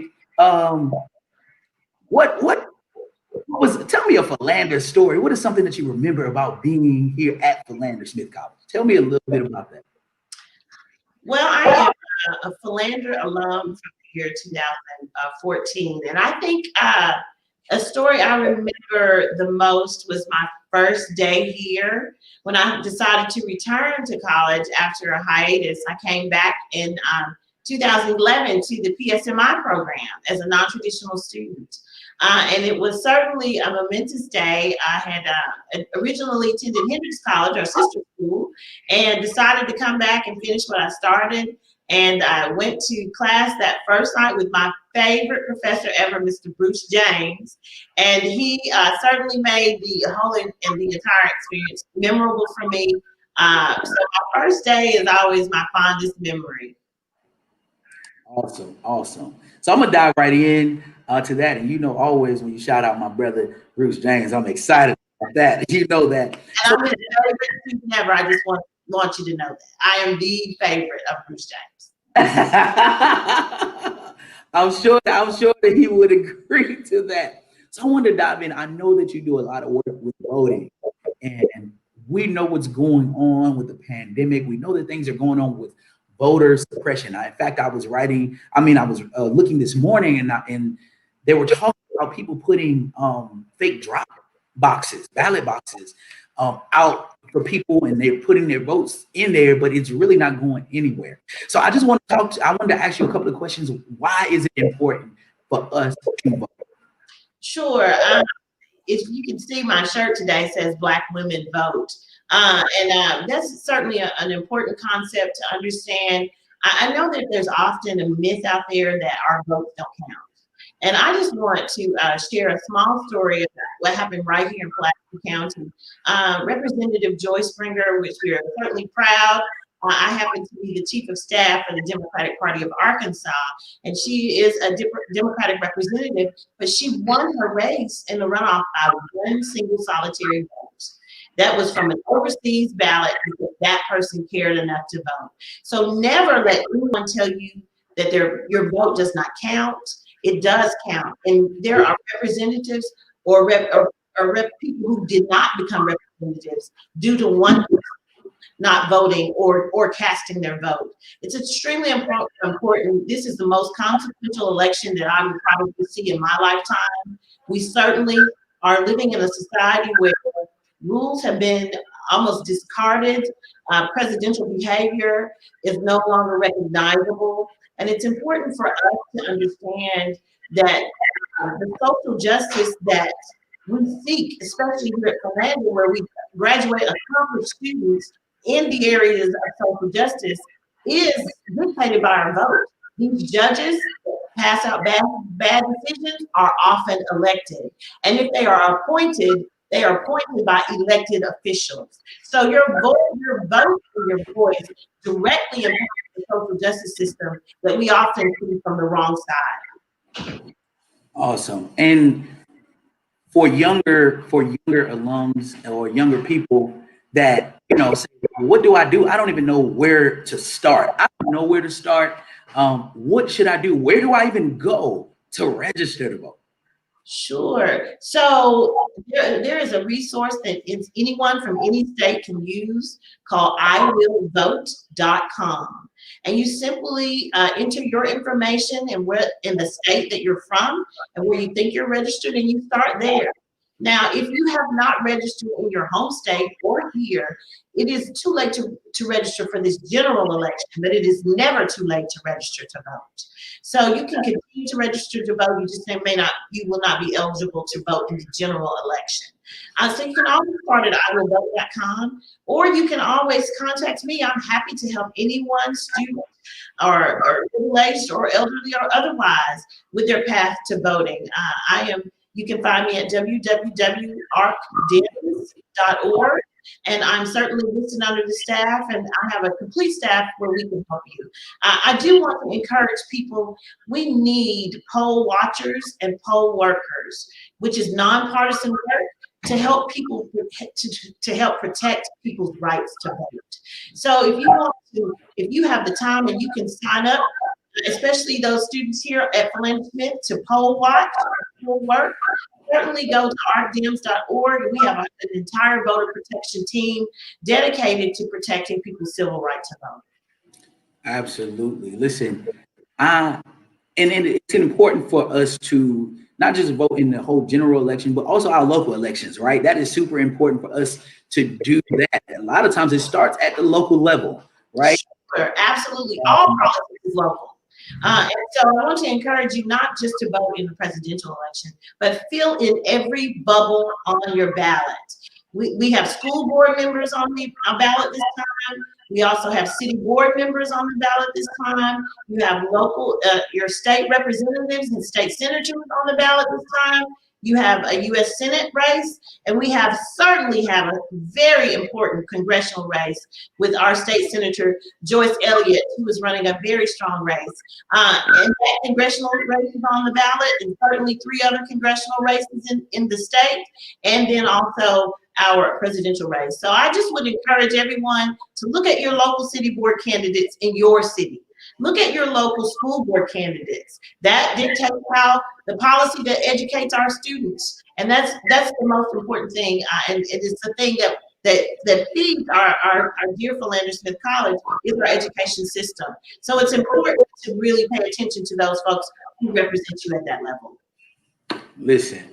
tell me a Philander story. What is something that you remember about being here at Philander Smith College? Tell me a little bit about that. Well, I am a Philander alum from the year 2014. And I think a story I remember the most was my first day here when I decided to return to college after a hiatus. I came back in 2011 to the PSMI program as a non-traditional student. And it was certainly a momentous day. I had originally attended Hendrix College, our sister school, and decided to come back and finish what I started. And I went to class that first night with my favorite professor ever, Mr. Bruce James. And he certainly made the whole and the entire experience memorable for me. So my first day is always my fondest memory. Awesome. So I'm gonna dive right in to that, and you know, always when you shout out my brother Bruce James, I'm excited about that. You know that. And I'm his favorite student ever. I just want you to know that I am the favorite of Bruce James. I'm sure that he would agree to that. So I wanted to dive in. I know that you do a lot of work with voting, and we know what's going on with the pandemic. We know that things are going on with voter suppression. In fact, I was looking this morning, and they were talking about people putting fake drop boxes, ballot boxes, out for people, and they're putting their votes in there, but it's really not going anywhere. So I just want to I wanted to ask you a couple of questions. Why is it important for us to vote? Sure. If you can see, my shirt today says Black Women Vote. That's certainly an important concept to understand. I know that there's often a myth out there that our votes don't count. And I just want to share a small story about what happened right here in Pulaski County. Representative Joyce Springer, which we are certainly proud. I happen to be the chief of staff for the Democratic Party of Arkansas, and she is a Democratic representative, but she won her race in the runoff by one single solitary vote. That was from an overseas ballot because that person cared enough to vote. So never let anyone tell you that your vote does not count. It does count. And there are representatives or people who did not become representatives due to one person not voting or casting their vote. It's extremely important. This is the most consequential election that I would probably see in my lifetime. We certainly are living in a society where rules have been almost discarded. Presidential behavior is no longer recognizable. And it's important for us to understand that the social justice that we seek, especially here at Philander, where we graduate accomplished students in the areas of social justice, is dictated by our vote. These judges pass out bad decisions are often elected. And if they are appointed, they are appointed by elected officials. So your vote and your voice directly impacts the social justice system that we often see from the wrong side. Awesome. And for younger alums or younger people that, say, what do I do? I don't even know where to start. I don't know where to start. What should I do? Where do I even go to register to vote? Sure. So there is a resource that anyone from any state can use called iwillvote.com. And you simply enter your information and where in the state that you're from and where you think you're registered, and you start there. Now, if you have not registered in your home state or here, it is too late to register for this general election, but it is never too late to register to vote. So you can continue to register to vote. You just you will not be eligible to vote in the general election. So you can always start at iwillvote.com, or you can always contact me. I'm happy to help anyone, student or middle-aged or elderly or otherwise, with their path to voting. You can find me at www.arcdems.org, and I'm certainly listed under the staff, and I have a complete staff where we can help you. I do want to encourage people, we need poll watchers and poll workers, which is nonpartisan work, to help people to help protect people's rights to vote. So if you have the time and you can sign up, especially those students here at Philander Smith, to poll watch, poll work, certainly go to arcdems.org. We have an entire voter protection team dedicated to protecting people's civil right to vote. Absolutely. Listen, and it's important for us to not just vote in the whole general election, but also our local elections, right? That is super important for us to do that. A lot of times it starts at the local level, right? Sure, absolutely. All politics is local. And so I want to encourage you not just to vote in the presidential election, but fill in every bubble on your ballot. We have school board members on the ballot this time. We also have city board members on the ballot this time. You have local, your state representatives and state senators on the ballot this time. You have a U.S. Senate race, and we certainly have a very important congressional race with our state senator, Joyce Elliott, who is running a very strong race. And that congressional race is on the ballot, and certainly 3 other congressional races in the state, and then also our presidential race. So I just would encourage everyone to look at your local city board candidates in your city. Look at your local school board candidates. That dictates how the policy that educates our students. And that's the most important thing. And it is the thing that feeds our dear Philander Smith College is our education system. So it's important to really pay attention to those folks who represent you at that level. Listen,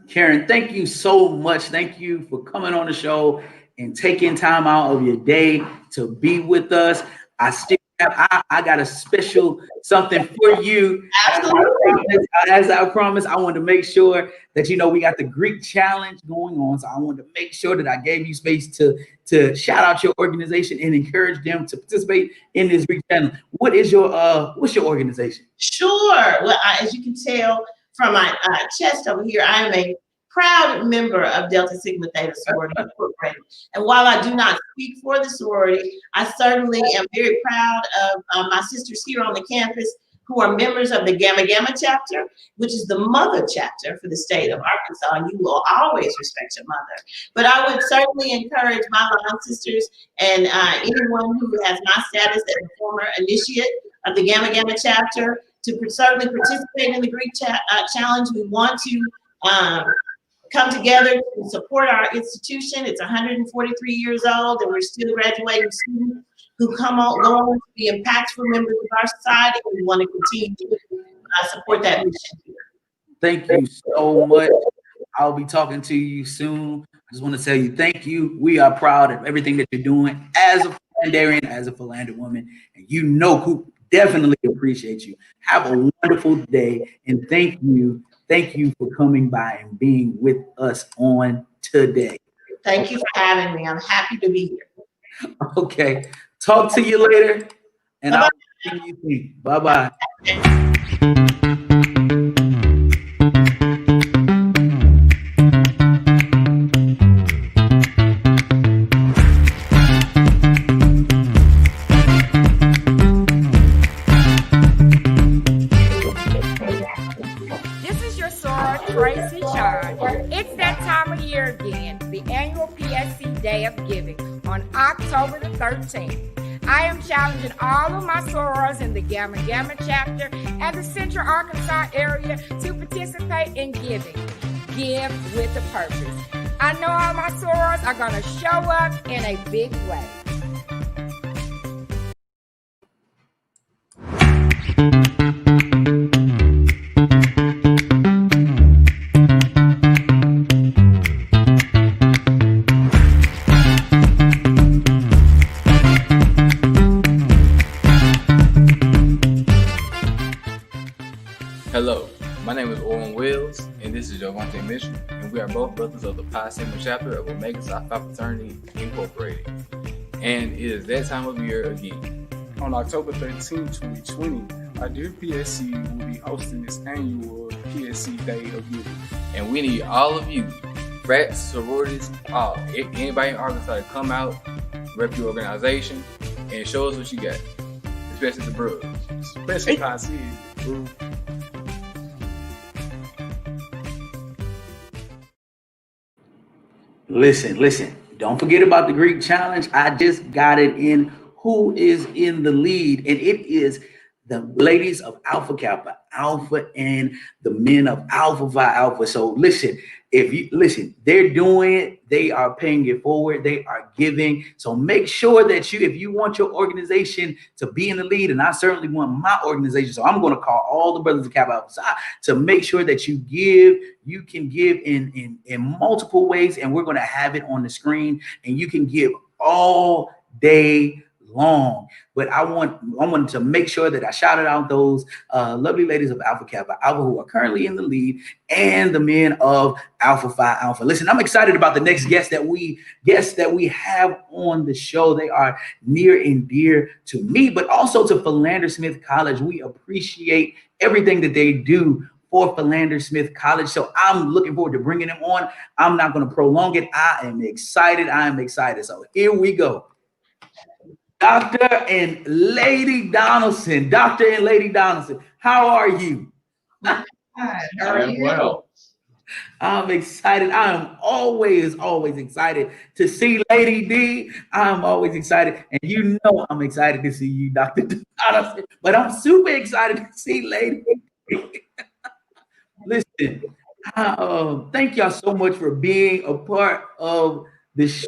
Karen, thank you so much. Thank you for coming on the show and taking time out of your day to be with us. I got a special something for you. As I promised, I wanted to make sure that we got the Greek challenge going on. So I wanted to make sure that I gave you space to shout out your organization and encourage them to participate in this Greek challenge. What's your organization? Sure. Well, as you can tell from my chest over here, I am a proud member of Delta Sigma Theta Sorority Incorporated. And while I do not speak for the sorority, I certainly am very proud of my sisters here on the campus who are members of the Gamma Gamma chapter, which is the mother chapter for the state of Arkansas. And you will always respect your mother. But I would certainly encourage my line sisters and anyone who has my status as a former initiate of the Gamma Gamma chapter to certainly participate in the Greek challenge. We want to come together to support our institution. It's 143 years old, and we're still graduating students who go on to be impactful members of our society. We want to continue to support that mission here. Thank you so much. I'll be talking to you soon. I just want to tell you thank you. We are proud of everything that you're doing as a Philandarian, as a Philander woman, and Coop definitely appreciate you. Have a wonderful day, and thank you. Thank you for coming by and being with us on today. Thank you for having me. I'm happy to be here. Okay. Talk to you later. And I'll see you soon. Bye-bye. It's that time of year again, the annual PSC Day of Giving on October the 13th. I am challenging all of my sorors in the Gamma Gamma chapter and the Central Arkansas area to participate in giving. Give with a purpose. I know all my sorors are going to show up in a big way. Hello, my name is Owen Wills, and this is Javante Mitchell, and we are both brothers of the Pi Sigma chapter of Omega Psi Phi Fraternity Incorporated. And it is that time of year again. On October 13, 2020, our dear PSC will be hosting its annual PSC Day of Giving. And we need all of you, frats, sororities, anybody in Arkansas to come out, rep your organization, and show us what you got, especially the bros. Especially Pi Sig, bro. Listen. Don't forget about the Greek challenge. I just got it in. Who is in the lead? And it is the ladies of Alpha Kappa Alpha and the men of Alpha Phi Alpha. So listen, they're doing it. They are paying it forward. They are giving. So make sure that if you want your organization to be in the lead, and I certainly want my organization, so I'm going to call all the brothers of Kappa Alpha Psi to make sure that you give. You can give in multiple ways, and we're going to have it on the screen, and you can give all day long. But I wanted to make sure that I shouted out those lovely ladies of Alpha Kappa Alpha who are currently in the lead, and the men of Alpha Phi Alpha. Listen, I'm excited about the next guests that we have on the show. They are near and dear to me, but also to Philander Smith College. We appreciate everything that they do for Philander Smith College. So I'm looking forward to bringing them on. I'm not going to prolong it. I am excited. So here we go. Dr. and Lady Donaldson. How are you? Hi, how are you? Well. I'm excited. I am always excited to see Lady D. I'm always excited. And I'm excited to see you, Dr. Donaldson. But I'm super excited to see Lady D. Listen, thank y'all so much for being a part of the show.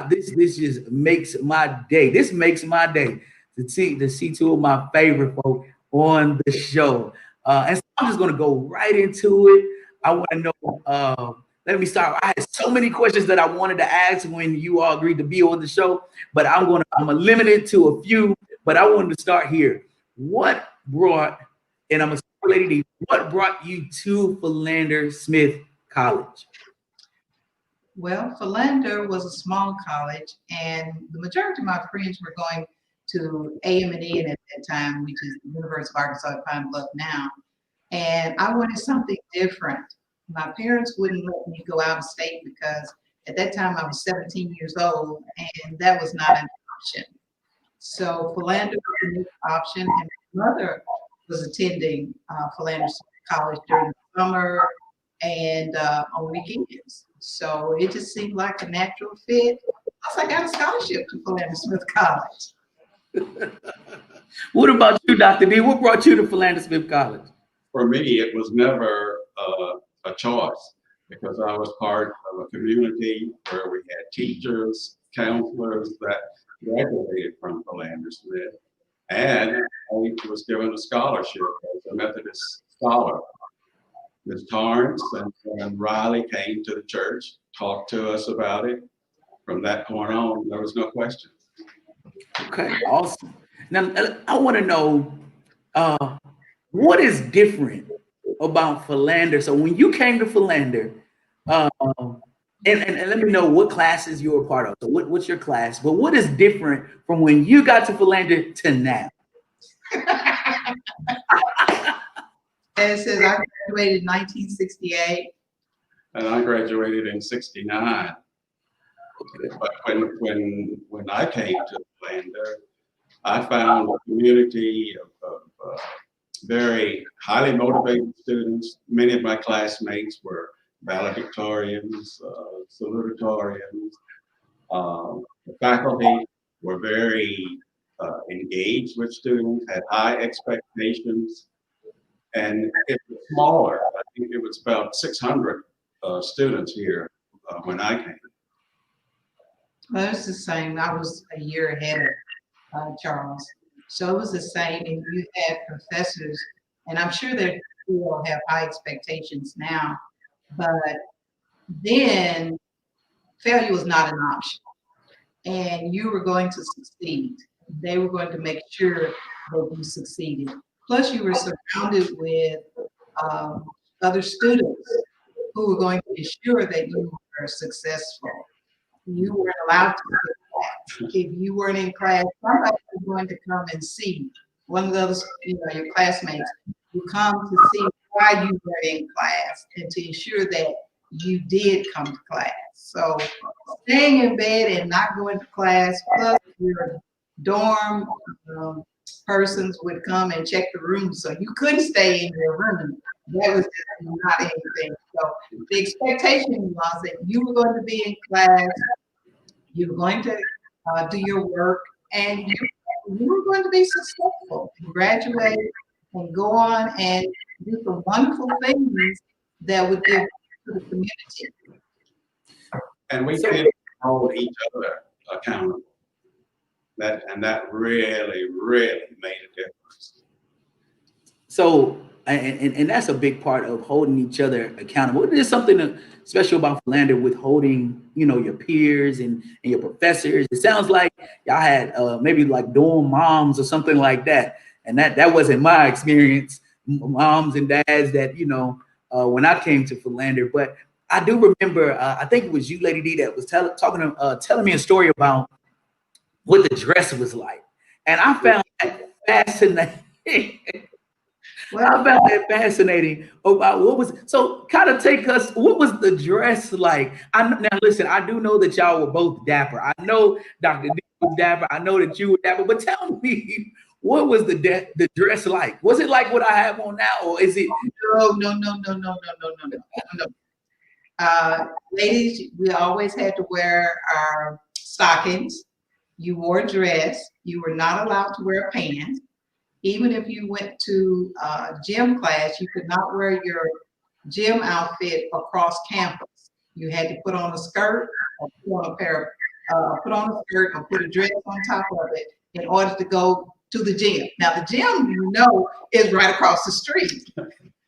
This just makes my day. This makes my day to see two of my favorite folk on the show. And so I'm just gonna go right into it. I want to know let me start. I had so many questions that I wanted to ask when you all agreed to be on the show, but I'm gonna limit it to a few. But I wanted to start here. What brought, and I'm a Lady D, what brought you to Philander Smith College? Well, Philander was a small college, and the majority of my friends were going to AM&N at that time, which is the University of Arkansas at Pine Bluff now. And I wanted something different. My parents wouldn't let me go out of state because at that time I was 17 years old, and that was not an option. So Philander was a new option, and my mother was attending Philander Smith College during the summer and on weekends. So it just seemed like a natural fit. Plus, I got a scholarship to Philander Smith College. What about you, Dr. D? What brought you to Philander Smith College? For me, it was never a choice because I was part of a community where we had teachers, counselors that graduated from Philander Smith, and I was given a scholarship as a Methodist scholar. Ms. Torrance and Riley came to the church, talked to us about it. From that point on, there was no question. Okay, awesome. Now, I want to know what is different about Philander. So when you came to Philander, and let me know what classes you were part of. So what's your class? But what is different from when you got to Philander to now? And it says I graduated in 1968. And I graduated in '69. But when I came to Philander, I found a community of very highly motivated students. Many of my classmates were valedictorians, salutatorians. The faculty were very engaged with students, had high expectations, and it was smaller. I think it was about 600 students here when I came. Well, it's the same. I was a year ahead of Charles. So it was the same, and you had professors, and I'm sure that you all have high expectations now, but then failure was not an option, and you were going to succeed. They were going to make sure that you succeeded. Plus, you were surrounded with other students who were going to ensure that you were successful. You weren't allowed to do that. If you weren't in class, somebody was going to come and see. One of those, your classmates, who come to see why you were in class and to ensure that you did come to class. So staying in bed and not going to class, plus your dorm persons would come and check the room, so you couldn't stay in your room. That was just not anything. So the expectation was that you were going to be in class, you were going to do your work, and you were going to be successful and graduate and go on and do the wonderful things that would give to the community. And we did hold each other accountable. That really, really made a difference. So, and that's a big part of holding each other accountable. There's something special about Philander with holding, your peers and your professors. It sounds like y'all had maybe like dorm moms or something like that. And that wasn't my experience, moms and dads that, when I came to Philander. But I do remember, I think it was you, Lady D, that was telling me a story about what the dress was like. And I found that fascinating. Well, I found that fascinating about so kind of take us, what was the dress like? Now listen, I do know that y'all were both dapper. I know Dr. D was dapper. I know that you were dapper, but tell me, what was the dress like? Was it like what I have on now, or is it? No. Ladies, we always had to wear our stockings. You wore a dress. You were not allowed to wear pants. Even if you went to gym class, you could not wear your gym outfit across campus. You had to put on a skirt or put on a skirt or put a dress on top of it in order to go to the gym. Now the gym, is right across the street.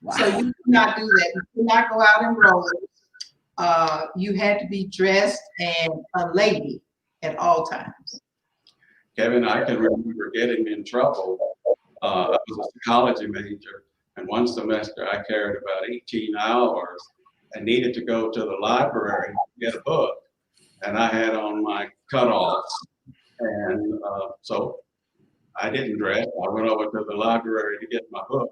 Wow. So you could not do that. You could not go out in rollers. you had to be dressed and a lady at all times? Kevin, I can remember getting in trouble. I was a psychology major, and one semester I carried about 18 hours and needed to go to the library to get a book. And I had on my cutoffs. And so I didn't dress. I went over to the library to get my book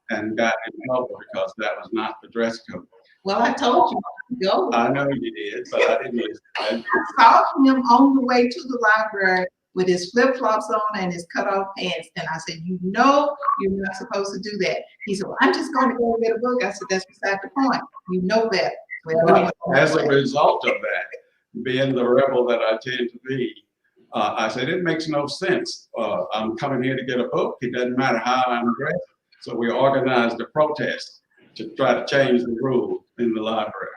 and got in trouble because that was not the dress code. Well, I told you to go. I know you did, but I didn't listen. I saw him on the way to the library with his flip-flops on and his cutoff pants. And I said, you know, you're not supposed to do that. He said, well, I'm just going to go get a book. I said, that's beside the point. You know that. Well, as a result of that, being the rebel that I tend to be, I said, it makes no sense. I'm coming here to get a book. It doesn't matter how I'm dressed. So we organized a protest to try to change the rule in the library.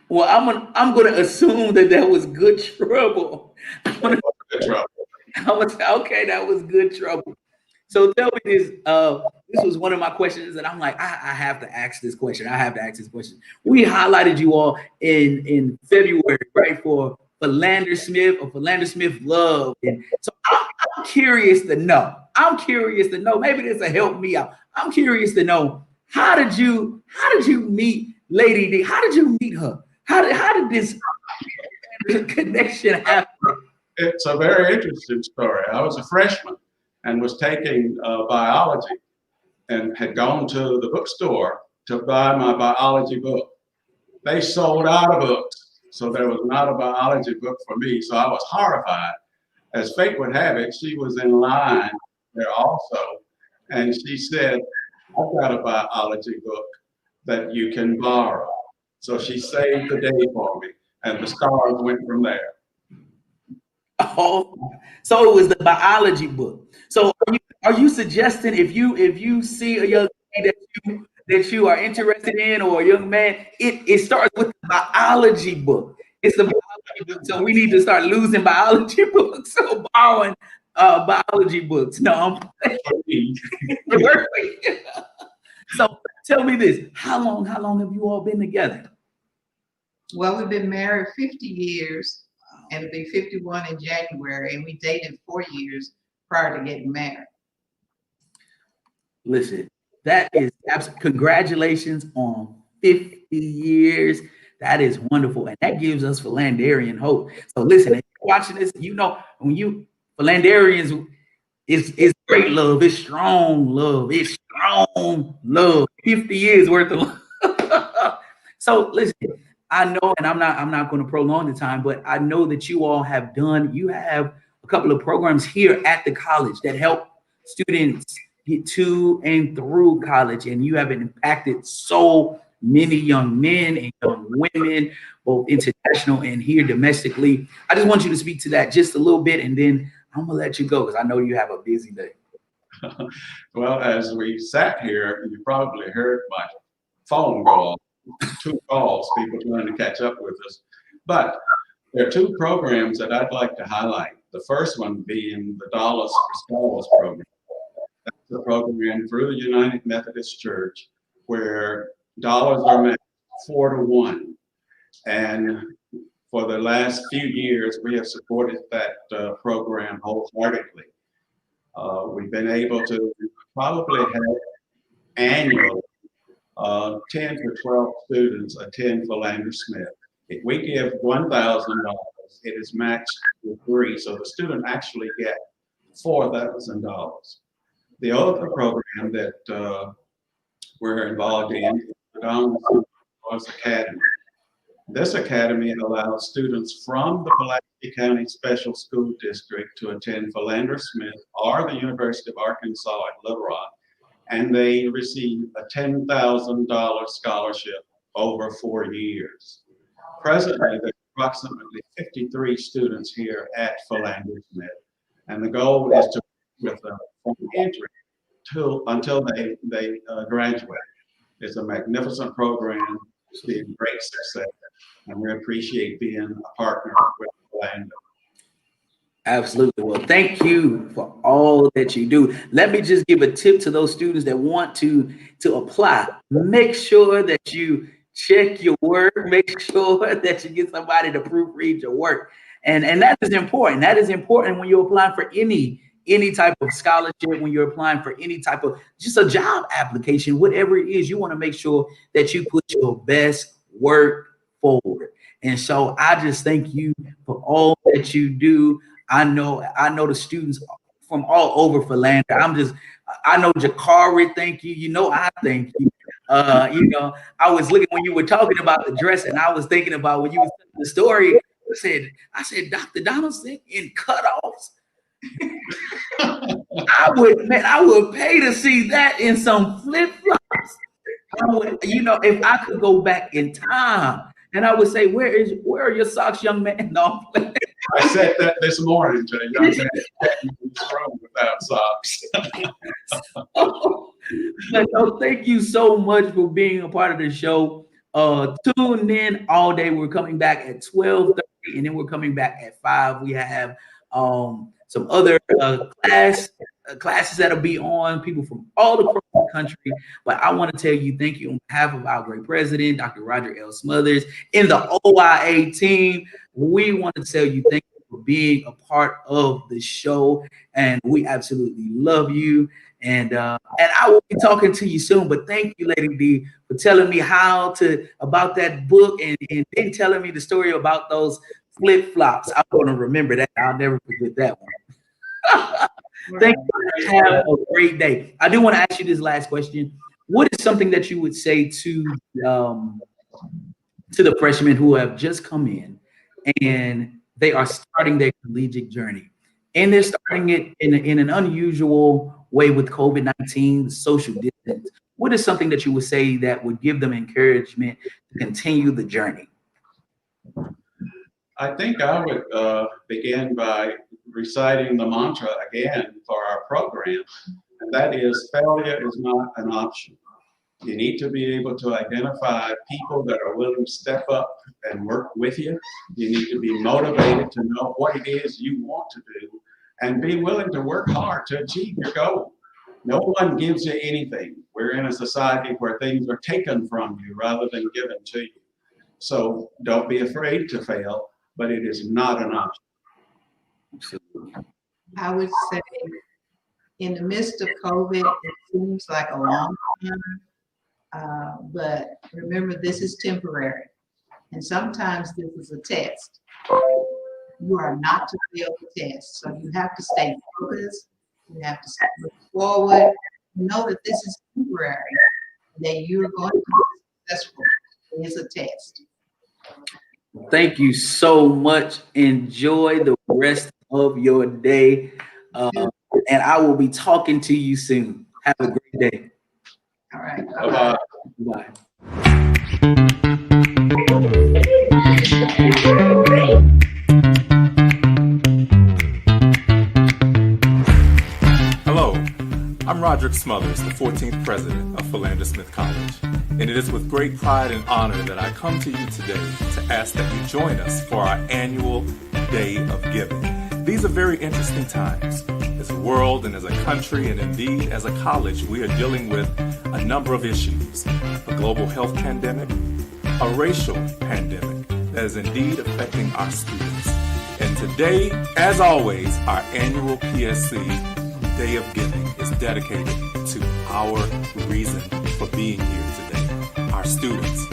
Well, I'm gonna assume that was good trouble. Good trouble. I was okay. That was good trouble. So tell me this. This was one of my questions, and I'm like, I have to ask this question. I have to ask this question. We highlighted you all in February, right, for Philander Smith or Philander Smith Love, and so I'm curious to know. Maybe this will help me out. I'm curious to know, how did you meet Lady D? How did you meet her? How did this connection happen? It's a very interesting story. I was a freshman and was taking biology and had gone to the bookstore to buy my biology book. They sold out of books, so there was not a biology book for me. So I was horrified. As fate would have it, she was in line there also, and she said, I've got a biology book that you can borrow. So she saved the day for me, and the stars went from there. Oh, so it was the biology book. So are you suggesting if you see a young lady that you are interested in, or a young man, it starts with the biology book. It's the biology book. So we need to start losing biology books. So borrowing biology books. No, I'm So tell me this: how long have you all been together? Well, we've been married 50 years, and it'll be 51 in January, and we dated 4 years prior to getting married. Listen, that is absolutely, congratulations on 50 years. That is wonderful, and that gives us Philanderian hope. So listen, if you're watching this, you know when you Philanderians, it's great love, it's strong love, 50 years worth of love. So listen, I know, and I'm not going to prolong the time, but I know that you all have you have a couple of programs here at the college that help students get to and through college, and you have impacted so many young men and young women, both international and here domestically. I just want you to speak to that just a little bit, and then I'm gonna let you go because I know you have a busy day. Well, as we sat here, you probably heard my phone go off. 2 calls, people trying to catch up with us. But there are 2 programs that I'd like to highlight. The first one being the Dollars for Scholars program. That's a program through the United Methodist Church where dollars are matched 4 to 1. And for the last few years, we have supported that program wholeheartedly. We've been able to probably have annually 10 to 12 students attend Philander Smith. If we give $1,000, it is matched with 3, so the student actually gets $4,000. The other program that we're involved in is the Alma Academy. This academy allows students from the Pulaski County Special School District to attend Philander Smith or the University of Arkansas at Little Rock, and they receive a $10,000 scholarship over 4 years. Presently, there's approximately 53 students here at Philander Smith, and the goal is to work with them from entry until they graduate. It's a magnificent program. It's been great success, and we appreciate being a partner with Philando. Absolutely. Well, thank you for all that you do. Let me just give a tip to those students that want to apply. Make sure that you check your work, make sure that you get somebody to proofread your work. And that is important. That is important when you're applying for any type of scholarship, when you're applying for any type of just a job application, whatever it is, you want to make sure that you put your best work forward. And so I just thank you for all that you do. I know the students from all over Philander. I know Jakari, thank you. You know, I thank you. I was looking when you were talking about the dress, and I was thinking about when you were telling the story. I said, Dr. Donaldson in cutoffs. I would pay to see that in some flip-flops. If I could go back in time, and I would say, where are your socks, young man? No, I said that this morning to a young man without socks. But no, thank you so much for being a part of the show. Tune in all day. We're coming back at 12:30, and then we're coming back at 5. We have some other classes that'll be on, people from all across the country. But I want to tell you thank you on behalf of our great president, Dr. Roger L. Smothers, and the OIA team. We want to tell you thank you for being a part of the show, and we absolutely love you. And I will be talking to you soon. But thank you, Lady D, for telling me about that book and then telling me the story about those flip-flops. I'm going to remember that. I'll never forget that one. Thank you. Have a great day. I do want to ask you this last question. What is something that you would say to the freshmen who have just come in and they are starting their collegiate journey, and they're starting it in an unusual way with COVID-19, social distance? What is something that you would say that would give them encouragement to continue the journey? I think I would begin by reciting the mantra again for our program, and that is, failure is not an option. You need to be able to identify people that are willing to step up and work with you. You need to be motivated to know what it is you want to do and be willing to work hard to achieve your goal. No one gives you anything. We're in a society where things are taken from you rather than given to you. So don't be afraid to fail, but it is not an option. I would say in the midst of COVID, it seems like a long time, but remember, this is temporary. And sometimes this is a test. You are not to fail the test. So you have to stay focused. You have to look forward. Know that this is temporary, that you're going to be successful. It is a test. Thank you so much. Enjoy the rest of your day. And I will be talking to you soon. Have a great day. All right. Bye-bye. Bye. Hello, I'm Roderick Smothers, the 14th president of Philander Smith College, and it is with great pride and honor that I come to you today to ask that you join us for our annual Day of Giving. These are very interesting times. As a world and as a country and indeed as a college, we are dealing with a number of issues. A global health pandemic, a racial pandemic that is indeed affecting our students. And today, as always, our annual PSC Day of Giving is dedicated to our reason for being here today, our students.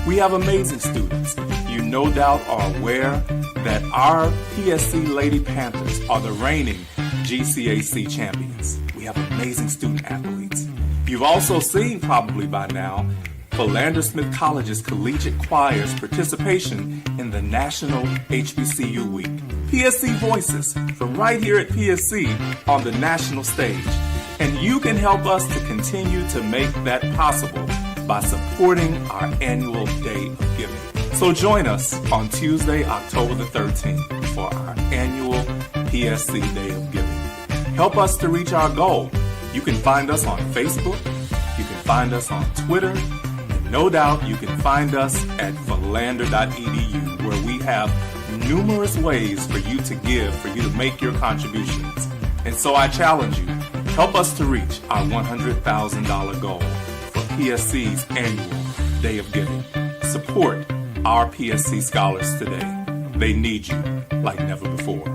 We have amazing students. You no doubt are aware that our PSC Lady Panthers are the reigning GCAC champions. We have amazing student athletes. You've also seen probably by now Philander Smith College's collegiate choir's participation in the National HBCU Week. PSC Voices from right here at PSC on the national stage. And you can help us to continue to make that possible by supporting our annual Day of Giving. So join us on Tuesday, October the 13th for our annual PSC Day of Giving. Help us to reach our goal. You can find us on Facebook. You can find us on Twitter. And no doubt you can find us at philander.edu, where we have numerous ways for you to give, for you to make your contributions. And so I challenge you, help us to reach our $100,000 goal for PSC's annual Day of Giving. Support our PSC scholars today. They need you like never before.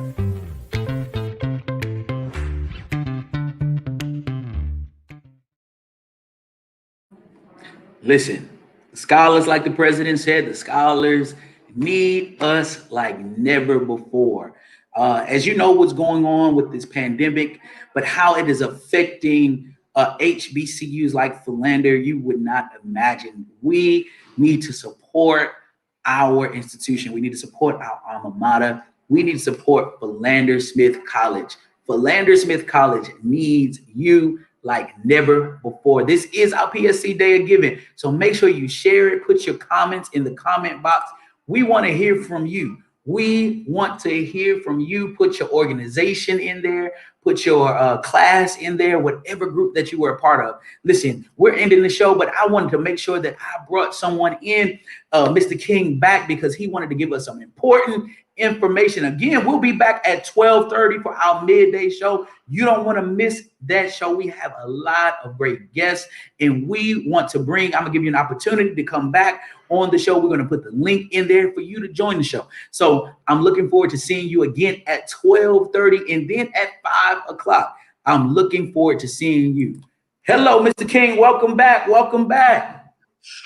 Listen, scholars, like the president said, the scholars need us like never before. As you know, what's going on with this pandemic, but how it is affecting HBCUs like Philander, you would not imagine. We need to support our institution. We need to support our alma mater. We need to support Philander Smith College. Philander Smith College needs you like never before. This is our PSC Day of Giving. So make sure you share it. Put your comments in the comment box. We want to hear from you. We want to hear from you. Put your organization in there. Put your class in there, whatever group that you were a part of. Listen, we're ending the show, but I wanted to make sure that I brought someone in, Mr. King, back because he wanted to give us some important information. Again, we'll be back at 12:30 for our midday show. You don't want to miss that show. We have a lot of great guests, and we want to bring, I'm going to give you an opportunity to come back on the show. We're going to put the link in there for you to join the show. So I'm looking forward to seeing you again at 12:30 and then at 5 o'clock. I'm looking forward to seeing you. Hello, Mr. King. Welcome back. Welcome back.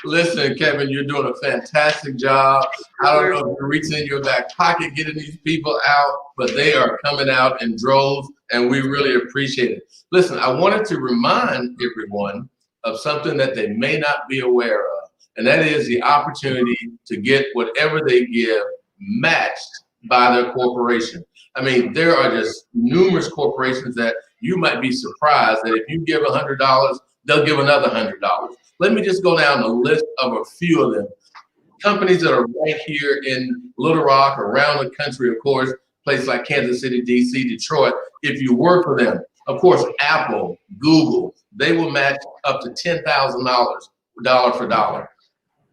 Listen, Kevin, you're doing a fantastic job. I don't know if you're reaching in your back pocket, getting these people out, but they are coming out in droves, and we really appreciate it. Listen, I wanted to remind everyone of something that they may not be aware of, and that is the opportunity to get whatever they give matched by their corporation. I mean, there are just numerous corporations that you might be surprised that if you give $100, they'll give another $100. Let me just go down the list of a few of them. Companies that are right here in Little Rock, around the country, of course, places like Kansas City, DC, Detroit, if you work for them. Of course, Apple, Google, they will match up to $10,000 dollar for dollar.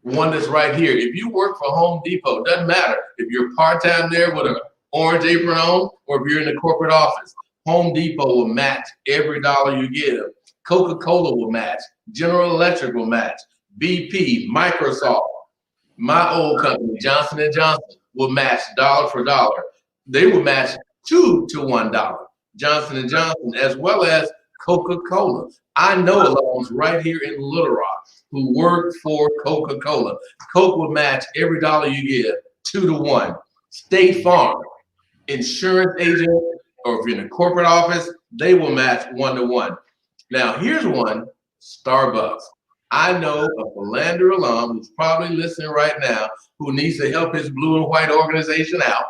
One that's right here. If you work for Home Depot, doesn't matter if you're part-time there with an orange apron on or if you're in the corporate office, Home Depot will match every dollar you give. Coca-Cola will match. General Electric will match. BP, Microsoft, my old company, Johnson & Johnson, will match dollar for dollar. They will match $2 to $1. Johnson & Johnson, as well as Coca-Cola. I know alums right here in Little Rock who work for Coca-Cola. Coke will match every dollar you give, 2 to 1. State Farm, insurance agent, or if you're in a corporate office, they will match 1 to 1. Now, here's one, Starbucks. I know a Philander alum who's probably listening right now who needs to help his blue and white organization out.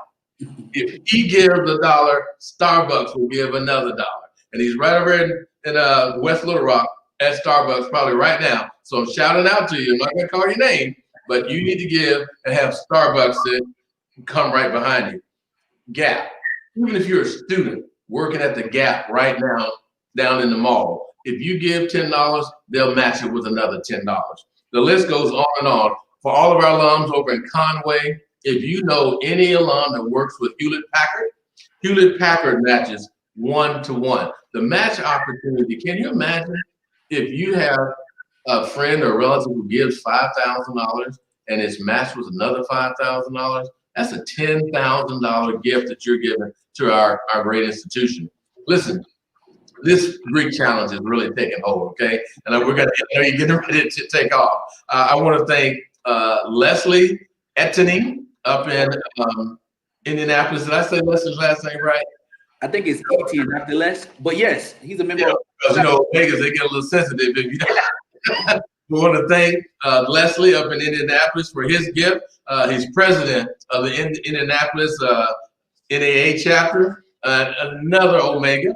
If he gives $1, Starbucks will give another $1. And he's right over in West Little Rock at Starbucks probably right now. So I'm shouting out to you. I'm not going to call your name, but you need to give and have Starbucks come right behind you. Gap. Even if you're a student working at the Gap right now down in the mall, if you give $10, they'll match it with another $10. The list goes on and on. For all of our alums over in Conway, if you know any alum that works with Hewlett Packard matches 1 to 1. The match opportunity, can you imagine if you have a friend or relative who gives $5,000 and it's matched with another $5,000? That's a $10,000 gift that you're giving to our great institution. Listen, this Greek challenge is really taking hold, okay? And we're gonna, you're getting ready to take off. I want to thank Leslie Ettany up in Indianapolis. Did I say Leslie's last name right? I think it's Etienne after Les, but yes, he's a member. Because you know, Vegas, they get a little sensitive if you don't. We want to thank Leslie up in Indianapolis for his gift. He's president of the Indianapolis NAA chapter. Another Omega,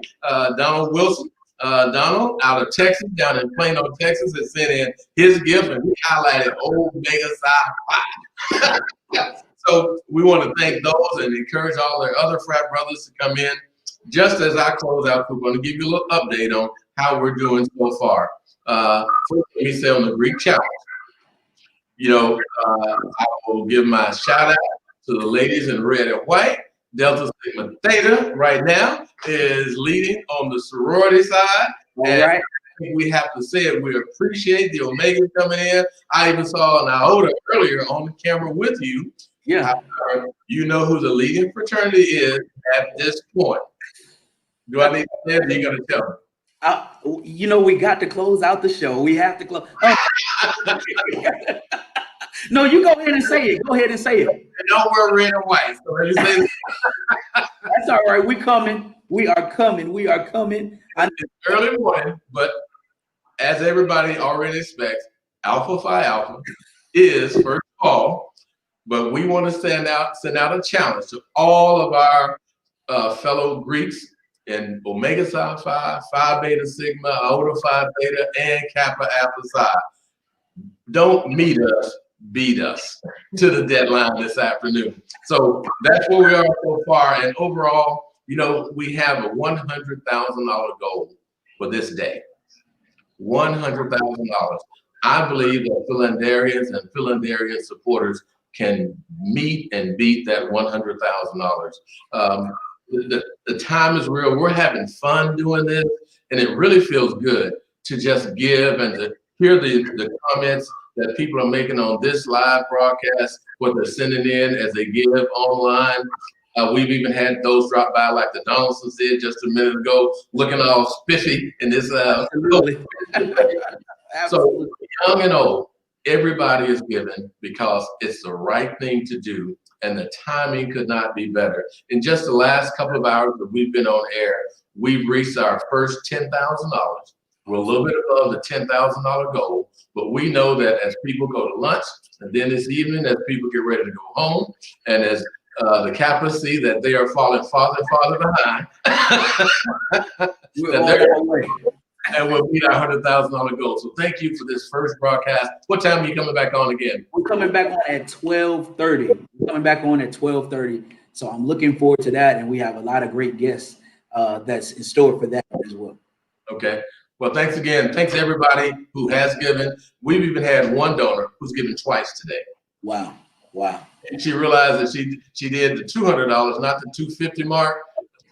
Donald Wilson. Donald out of Texas, down in Plano, Texas, has sent in his gift, and he highlighted Omega Psi Phi. So we want to thank those and encourage all their other frat brothers to come in. Just as I close out, we're going to give you a little update on how we're doing so far. First, let me say on the Greek challenge, you know, I will give my shout out to the ladies in red and white. Delta Sigma Theta right now is leading on the sorority side. All right. think we have to say it. We appreciate the Omega coming in. I even saw an iota earlier on the camera with you. Yeah. You know who the leading fraternity is at this point. Do I need to say it, or you going to tell me? You know, we got to close out the show. We have to close. No, you go ahead and say it. Go ahead and say it. And don't wear red and white. So you say that's all right. We coming. We are coming. We are coming. It's early morning, but as everybody already expects, Alpha Phi Alpha is first of all. But we want to send out a challenge to all of our fellow Greeks in Omega Psi Phi, Phi Beta Sigma, Iota Phi Beta, and Kappa Alpha Psi. Don't meet us, beat us to the deadline this afternoon. So that's where we are so far. And overall, you know, we have a $100,000 goal for this day. $100,000. I believe that Philanderians and Philanderian supporters can meet and beat that $100,000. The time is real. We're having fun doing this, and it really feels good to just give and to hear the comments that people are making on this live broadcast, what they're sending in as they give online. We've even had those drop by, like the Donaldsons did just a minute ago, looking all spiffy in this. So young and old, everybody is giving because it's the right thing to do, and the timing could not be better. In just the last couple of hours that we've been on air, we've reached our first $10,000. We're a little bit above the $10,000 goal, but we know that as people go to lunch, and then this evening as people get ready to go home, and as the Kappa see that they are falling farther and farther behind, and we'll meet our $100,000 goal. So thank you for this first broadcast. What time are you coming back on again? We're coming back on at 12:30. We're coming back on at 12:30. So I'm looking forward to that, and we have a lot of great guests that's in store for that as well. Okay. Well, thanks again. Thanks everybody who has given. We've even had one donor who's given twice today. Wow. Wow. And she realized that she did the $200, not the $250 mark,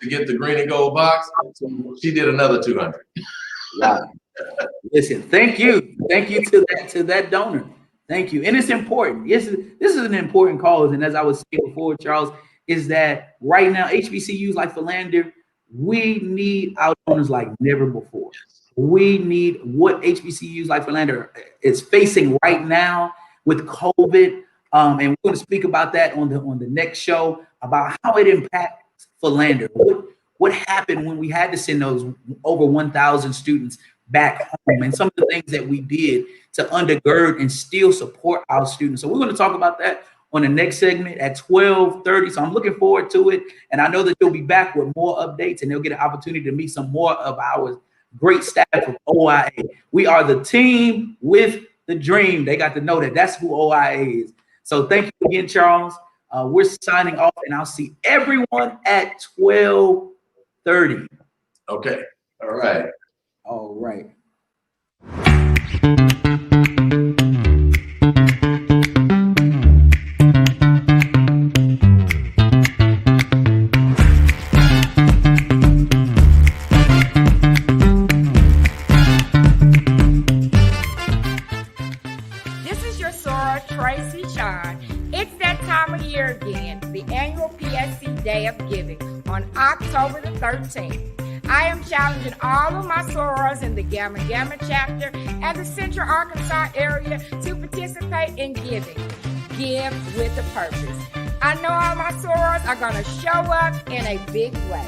to get the green and gold box. So she did another $200. Wow. Listen, thank you. Thank you to that donor. Thank you. And it's important. This is an important cause. And as I was saying before, Charles, is that right now, HBCUs like Philander, we need our donors like never before. We need what HBCUs like Philander is facing right now with COVID. And we're going to speak about that on the next show about how it impacts Philander. What happened when we had to send those over 1,000 students back home, and some of the things that we did to undergird and still support our students. So we're going to talk about that on the next segment at 12:30. So I'm looking forward to it. And I know that you'll be back with more updates, and they'll get an opportunity to meet some more of our great staff of OIA. We are the team with the dream. They got to know that that's who OIA is. So thank you again, Charles. We're signing off, and I'll see everyone at 12:30. Okay. All right. All right. This is your Sora Tracy Shawn. It's that time of year again, the annual PSC Day of Giving on October the 13th. I am challenging all of my sorors in the Gamma Gamma chapter and the Central Arkansas area to participate in giving. Give with a purpose. I know all my sorors are going to show up in a big way.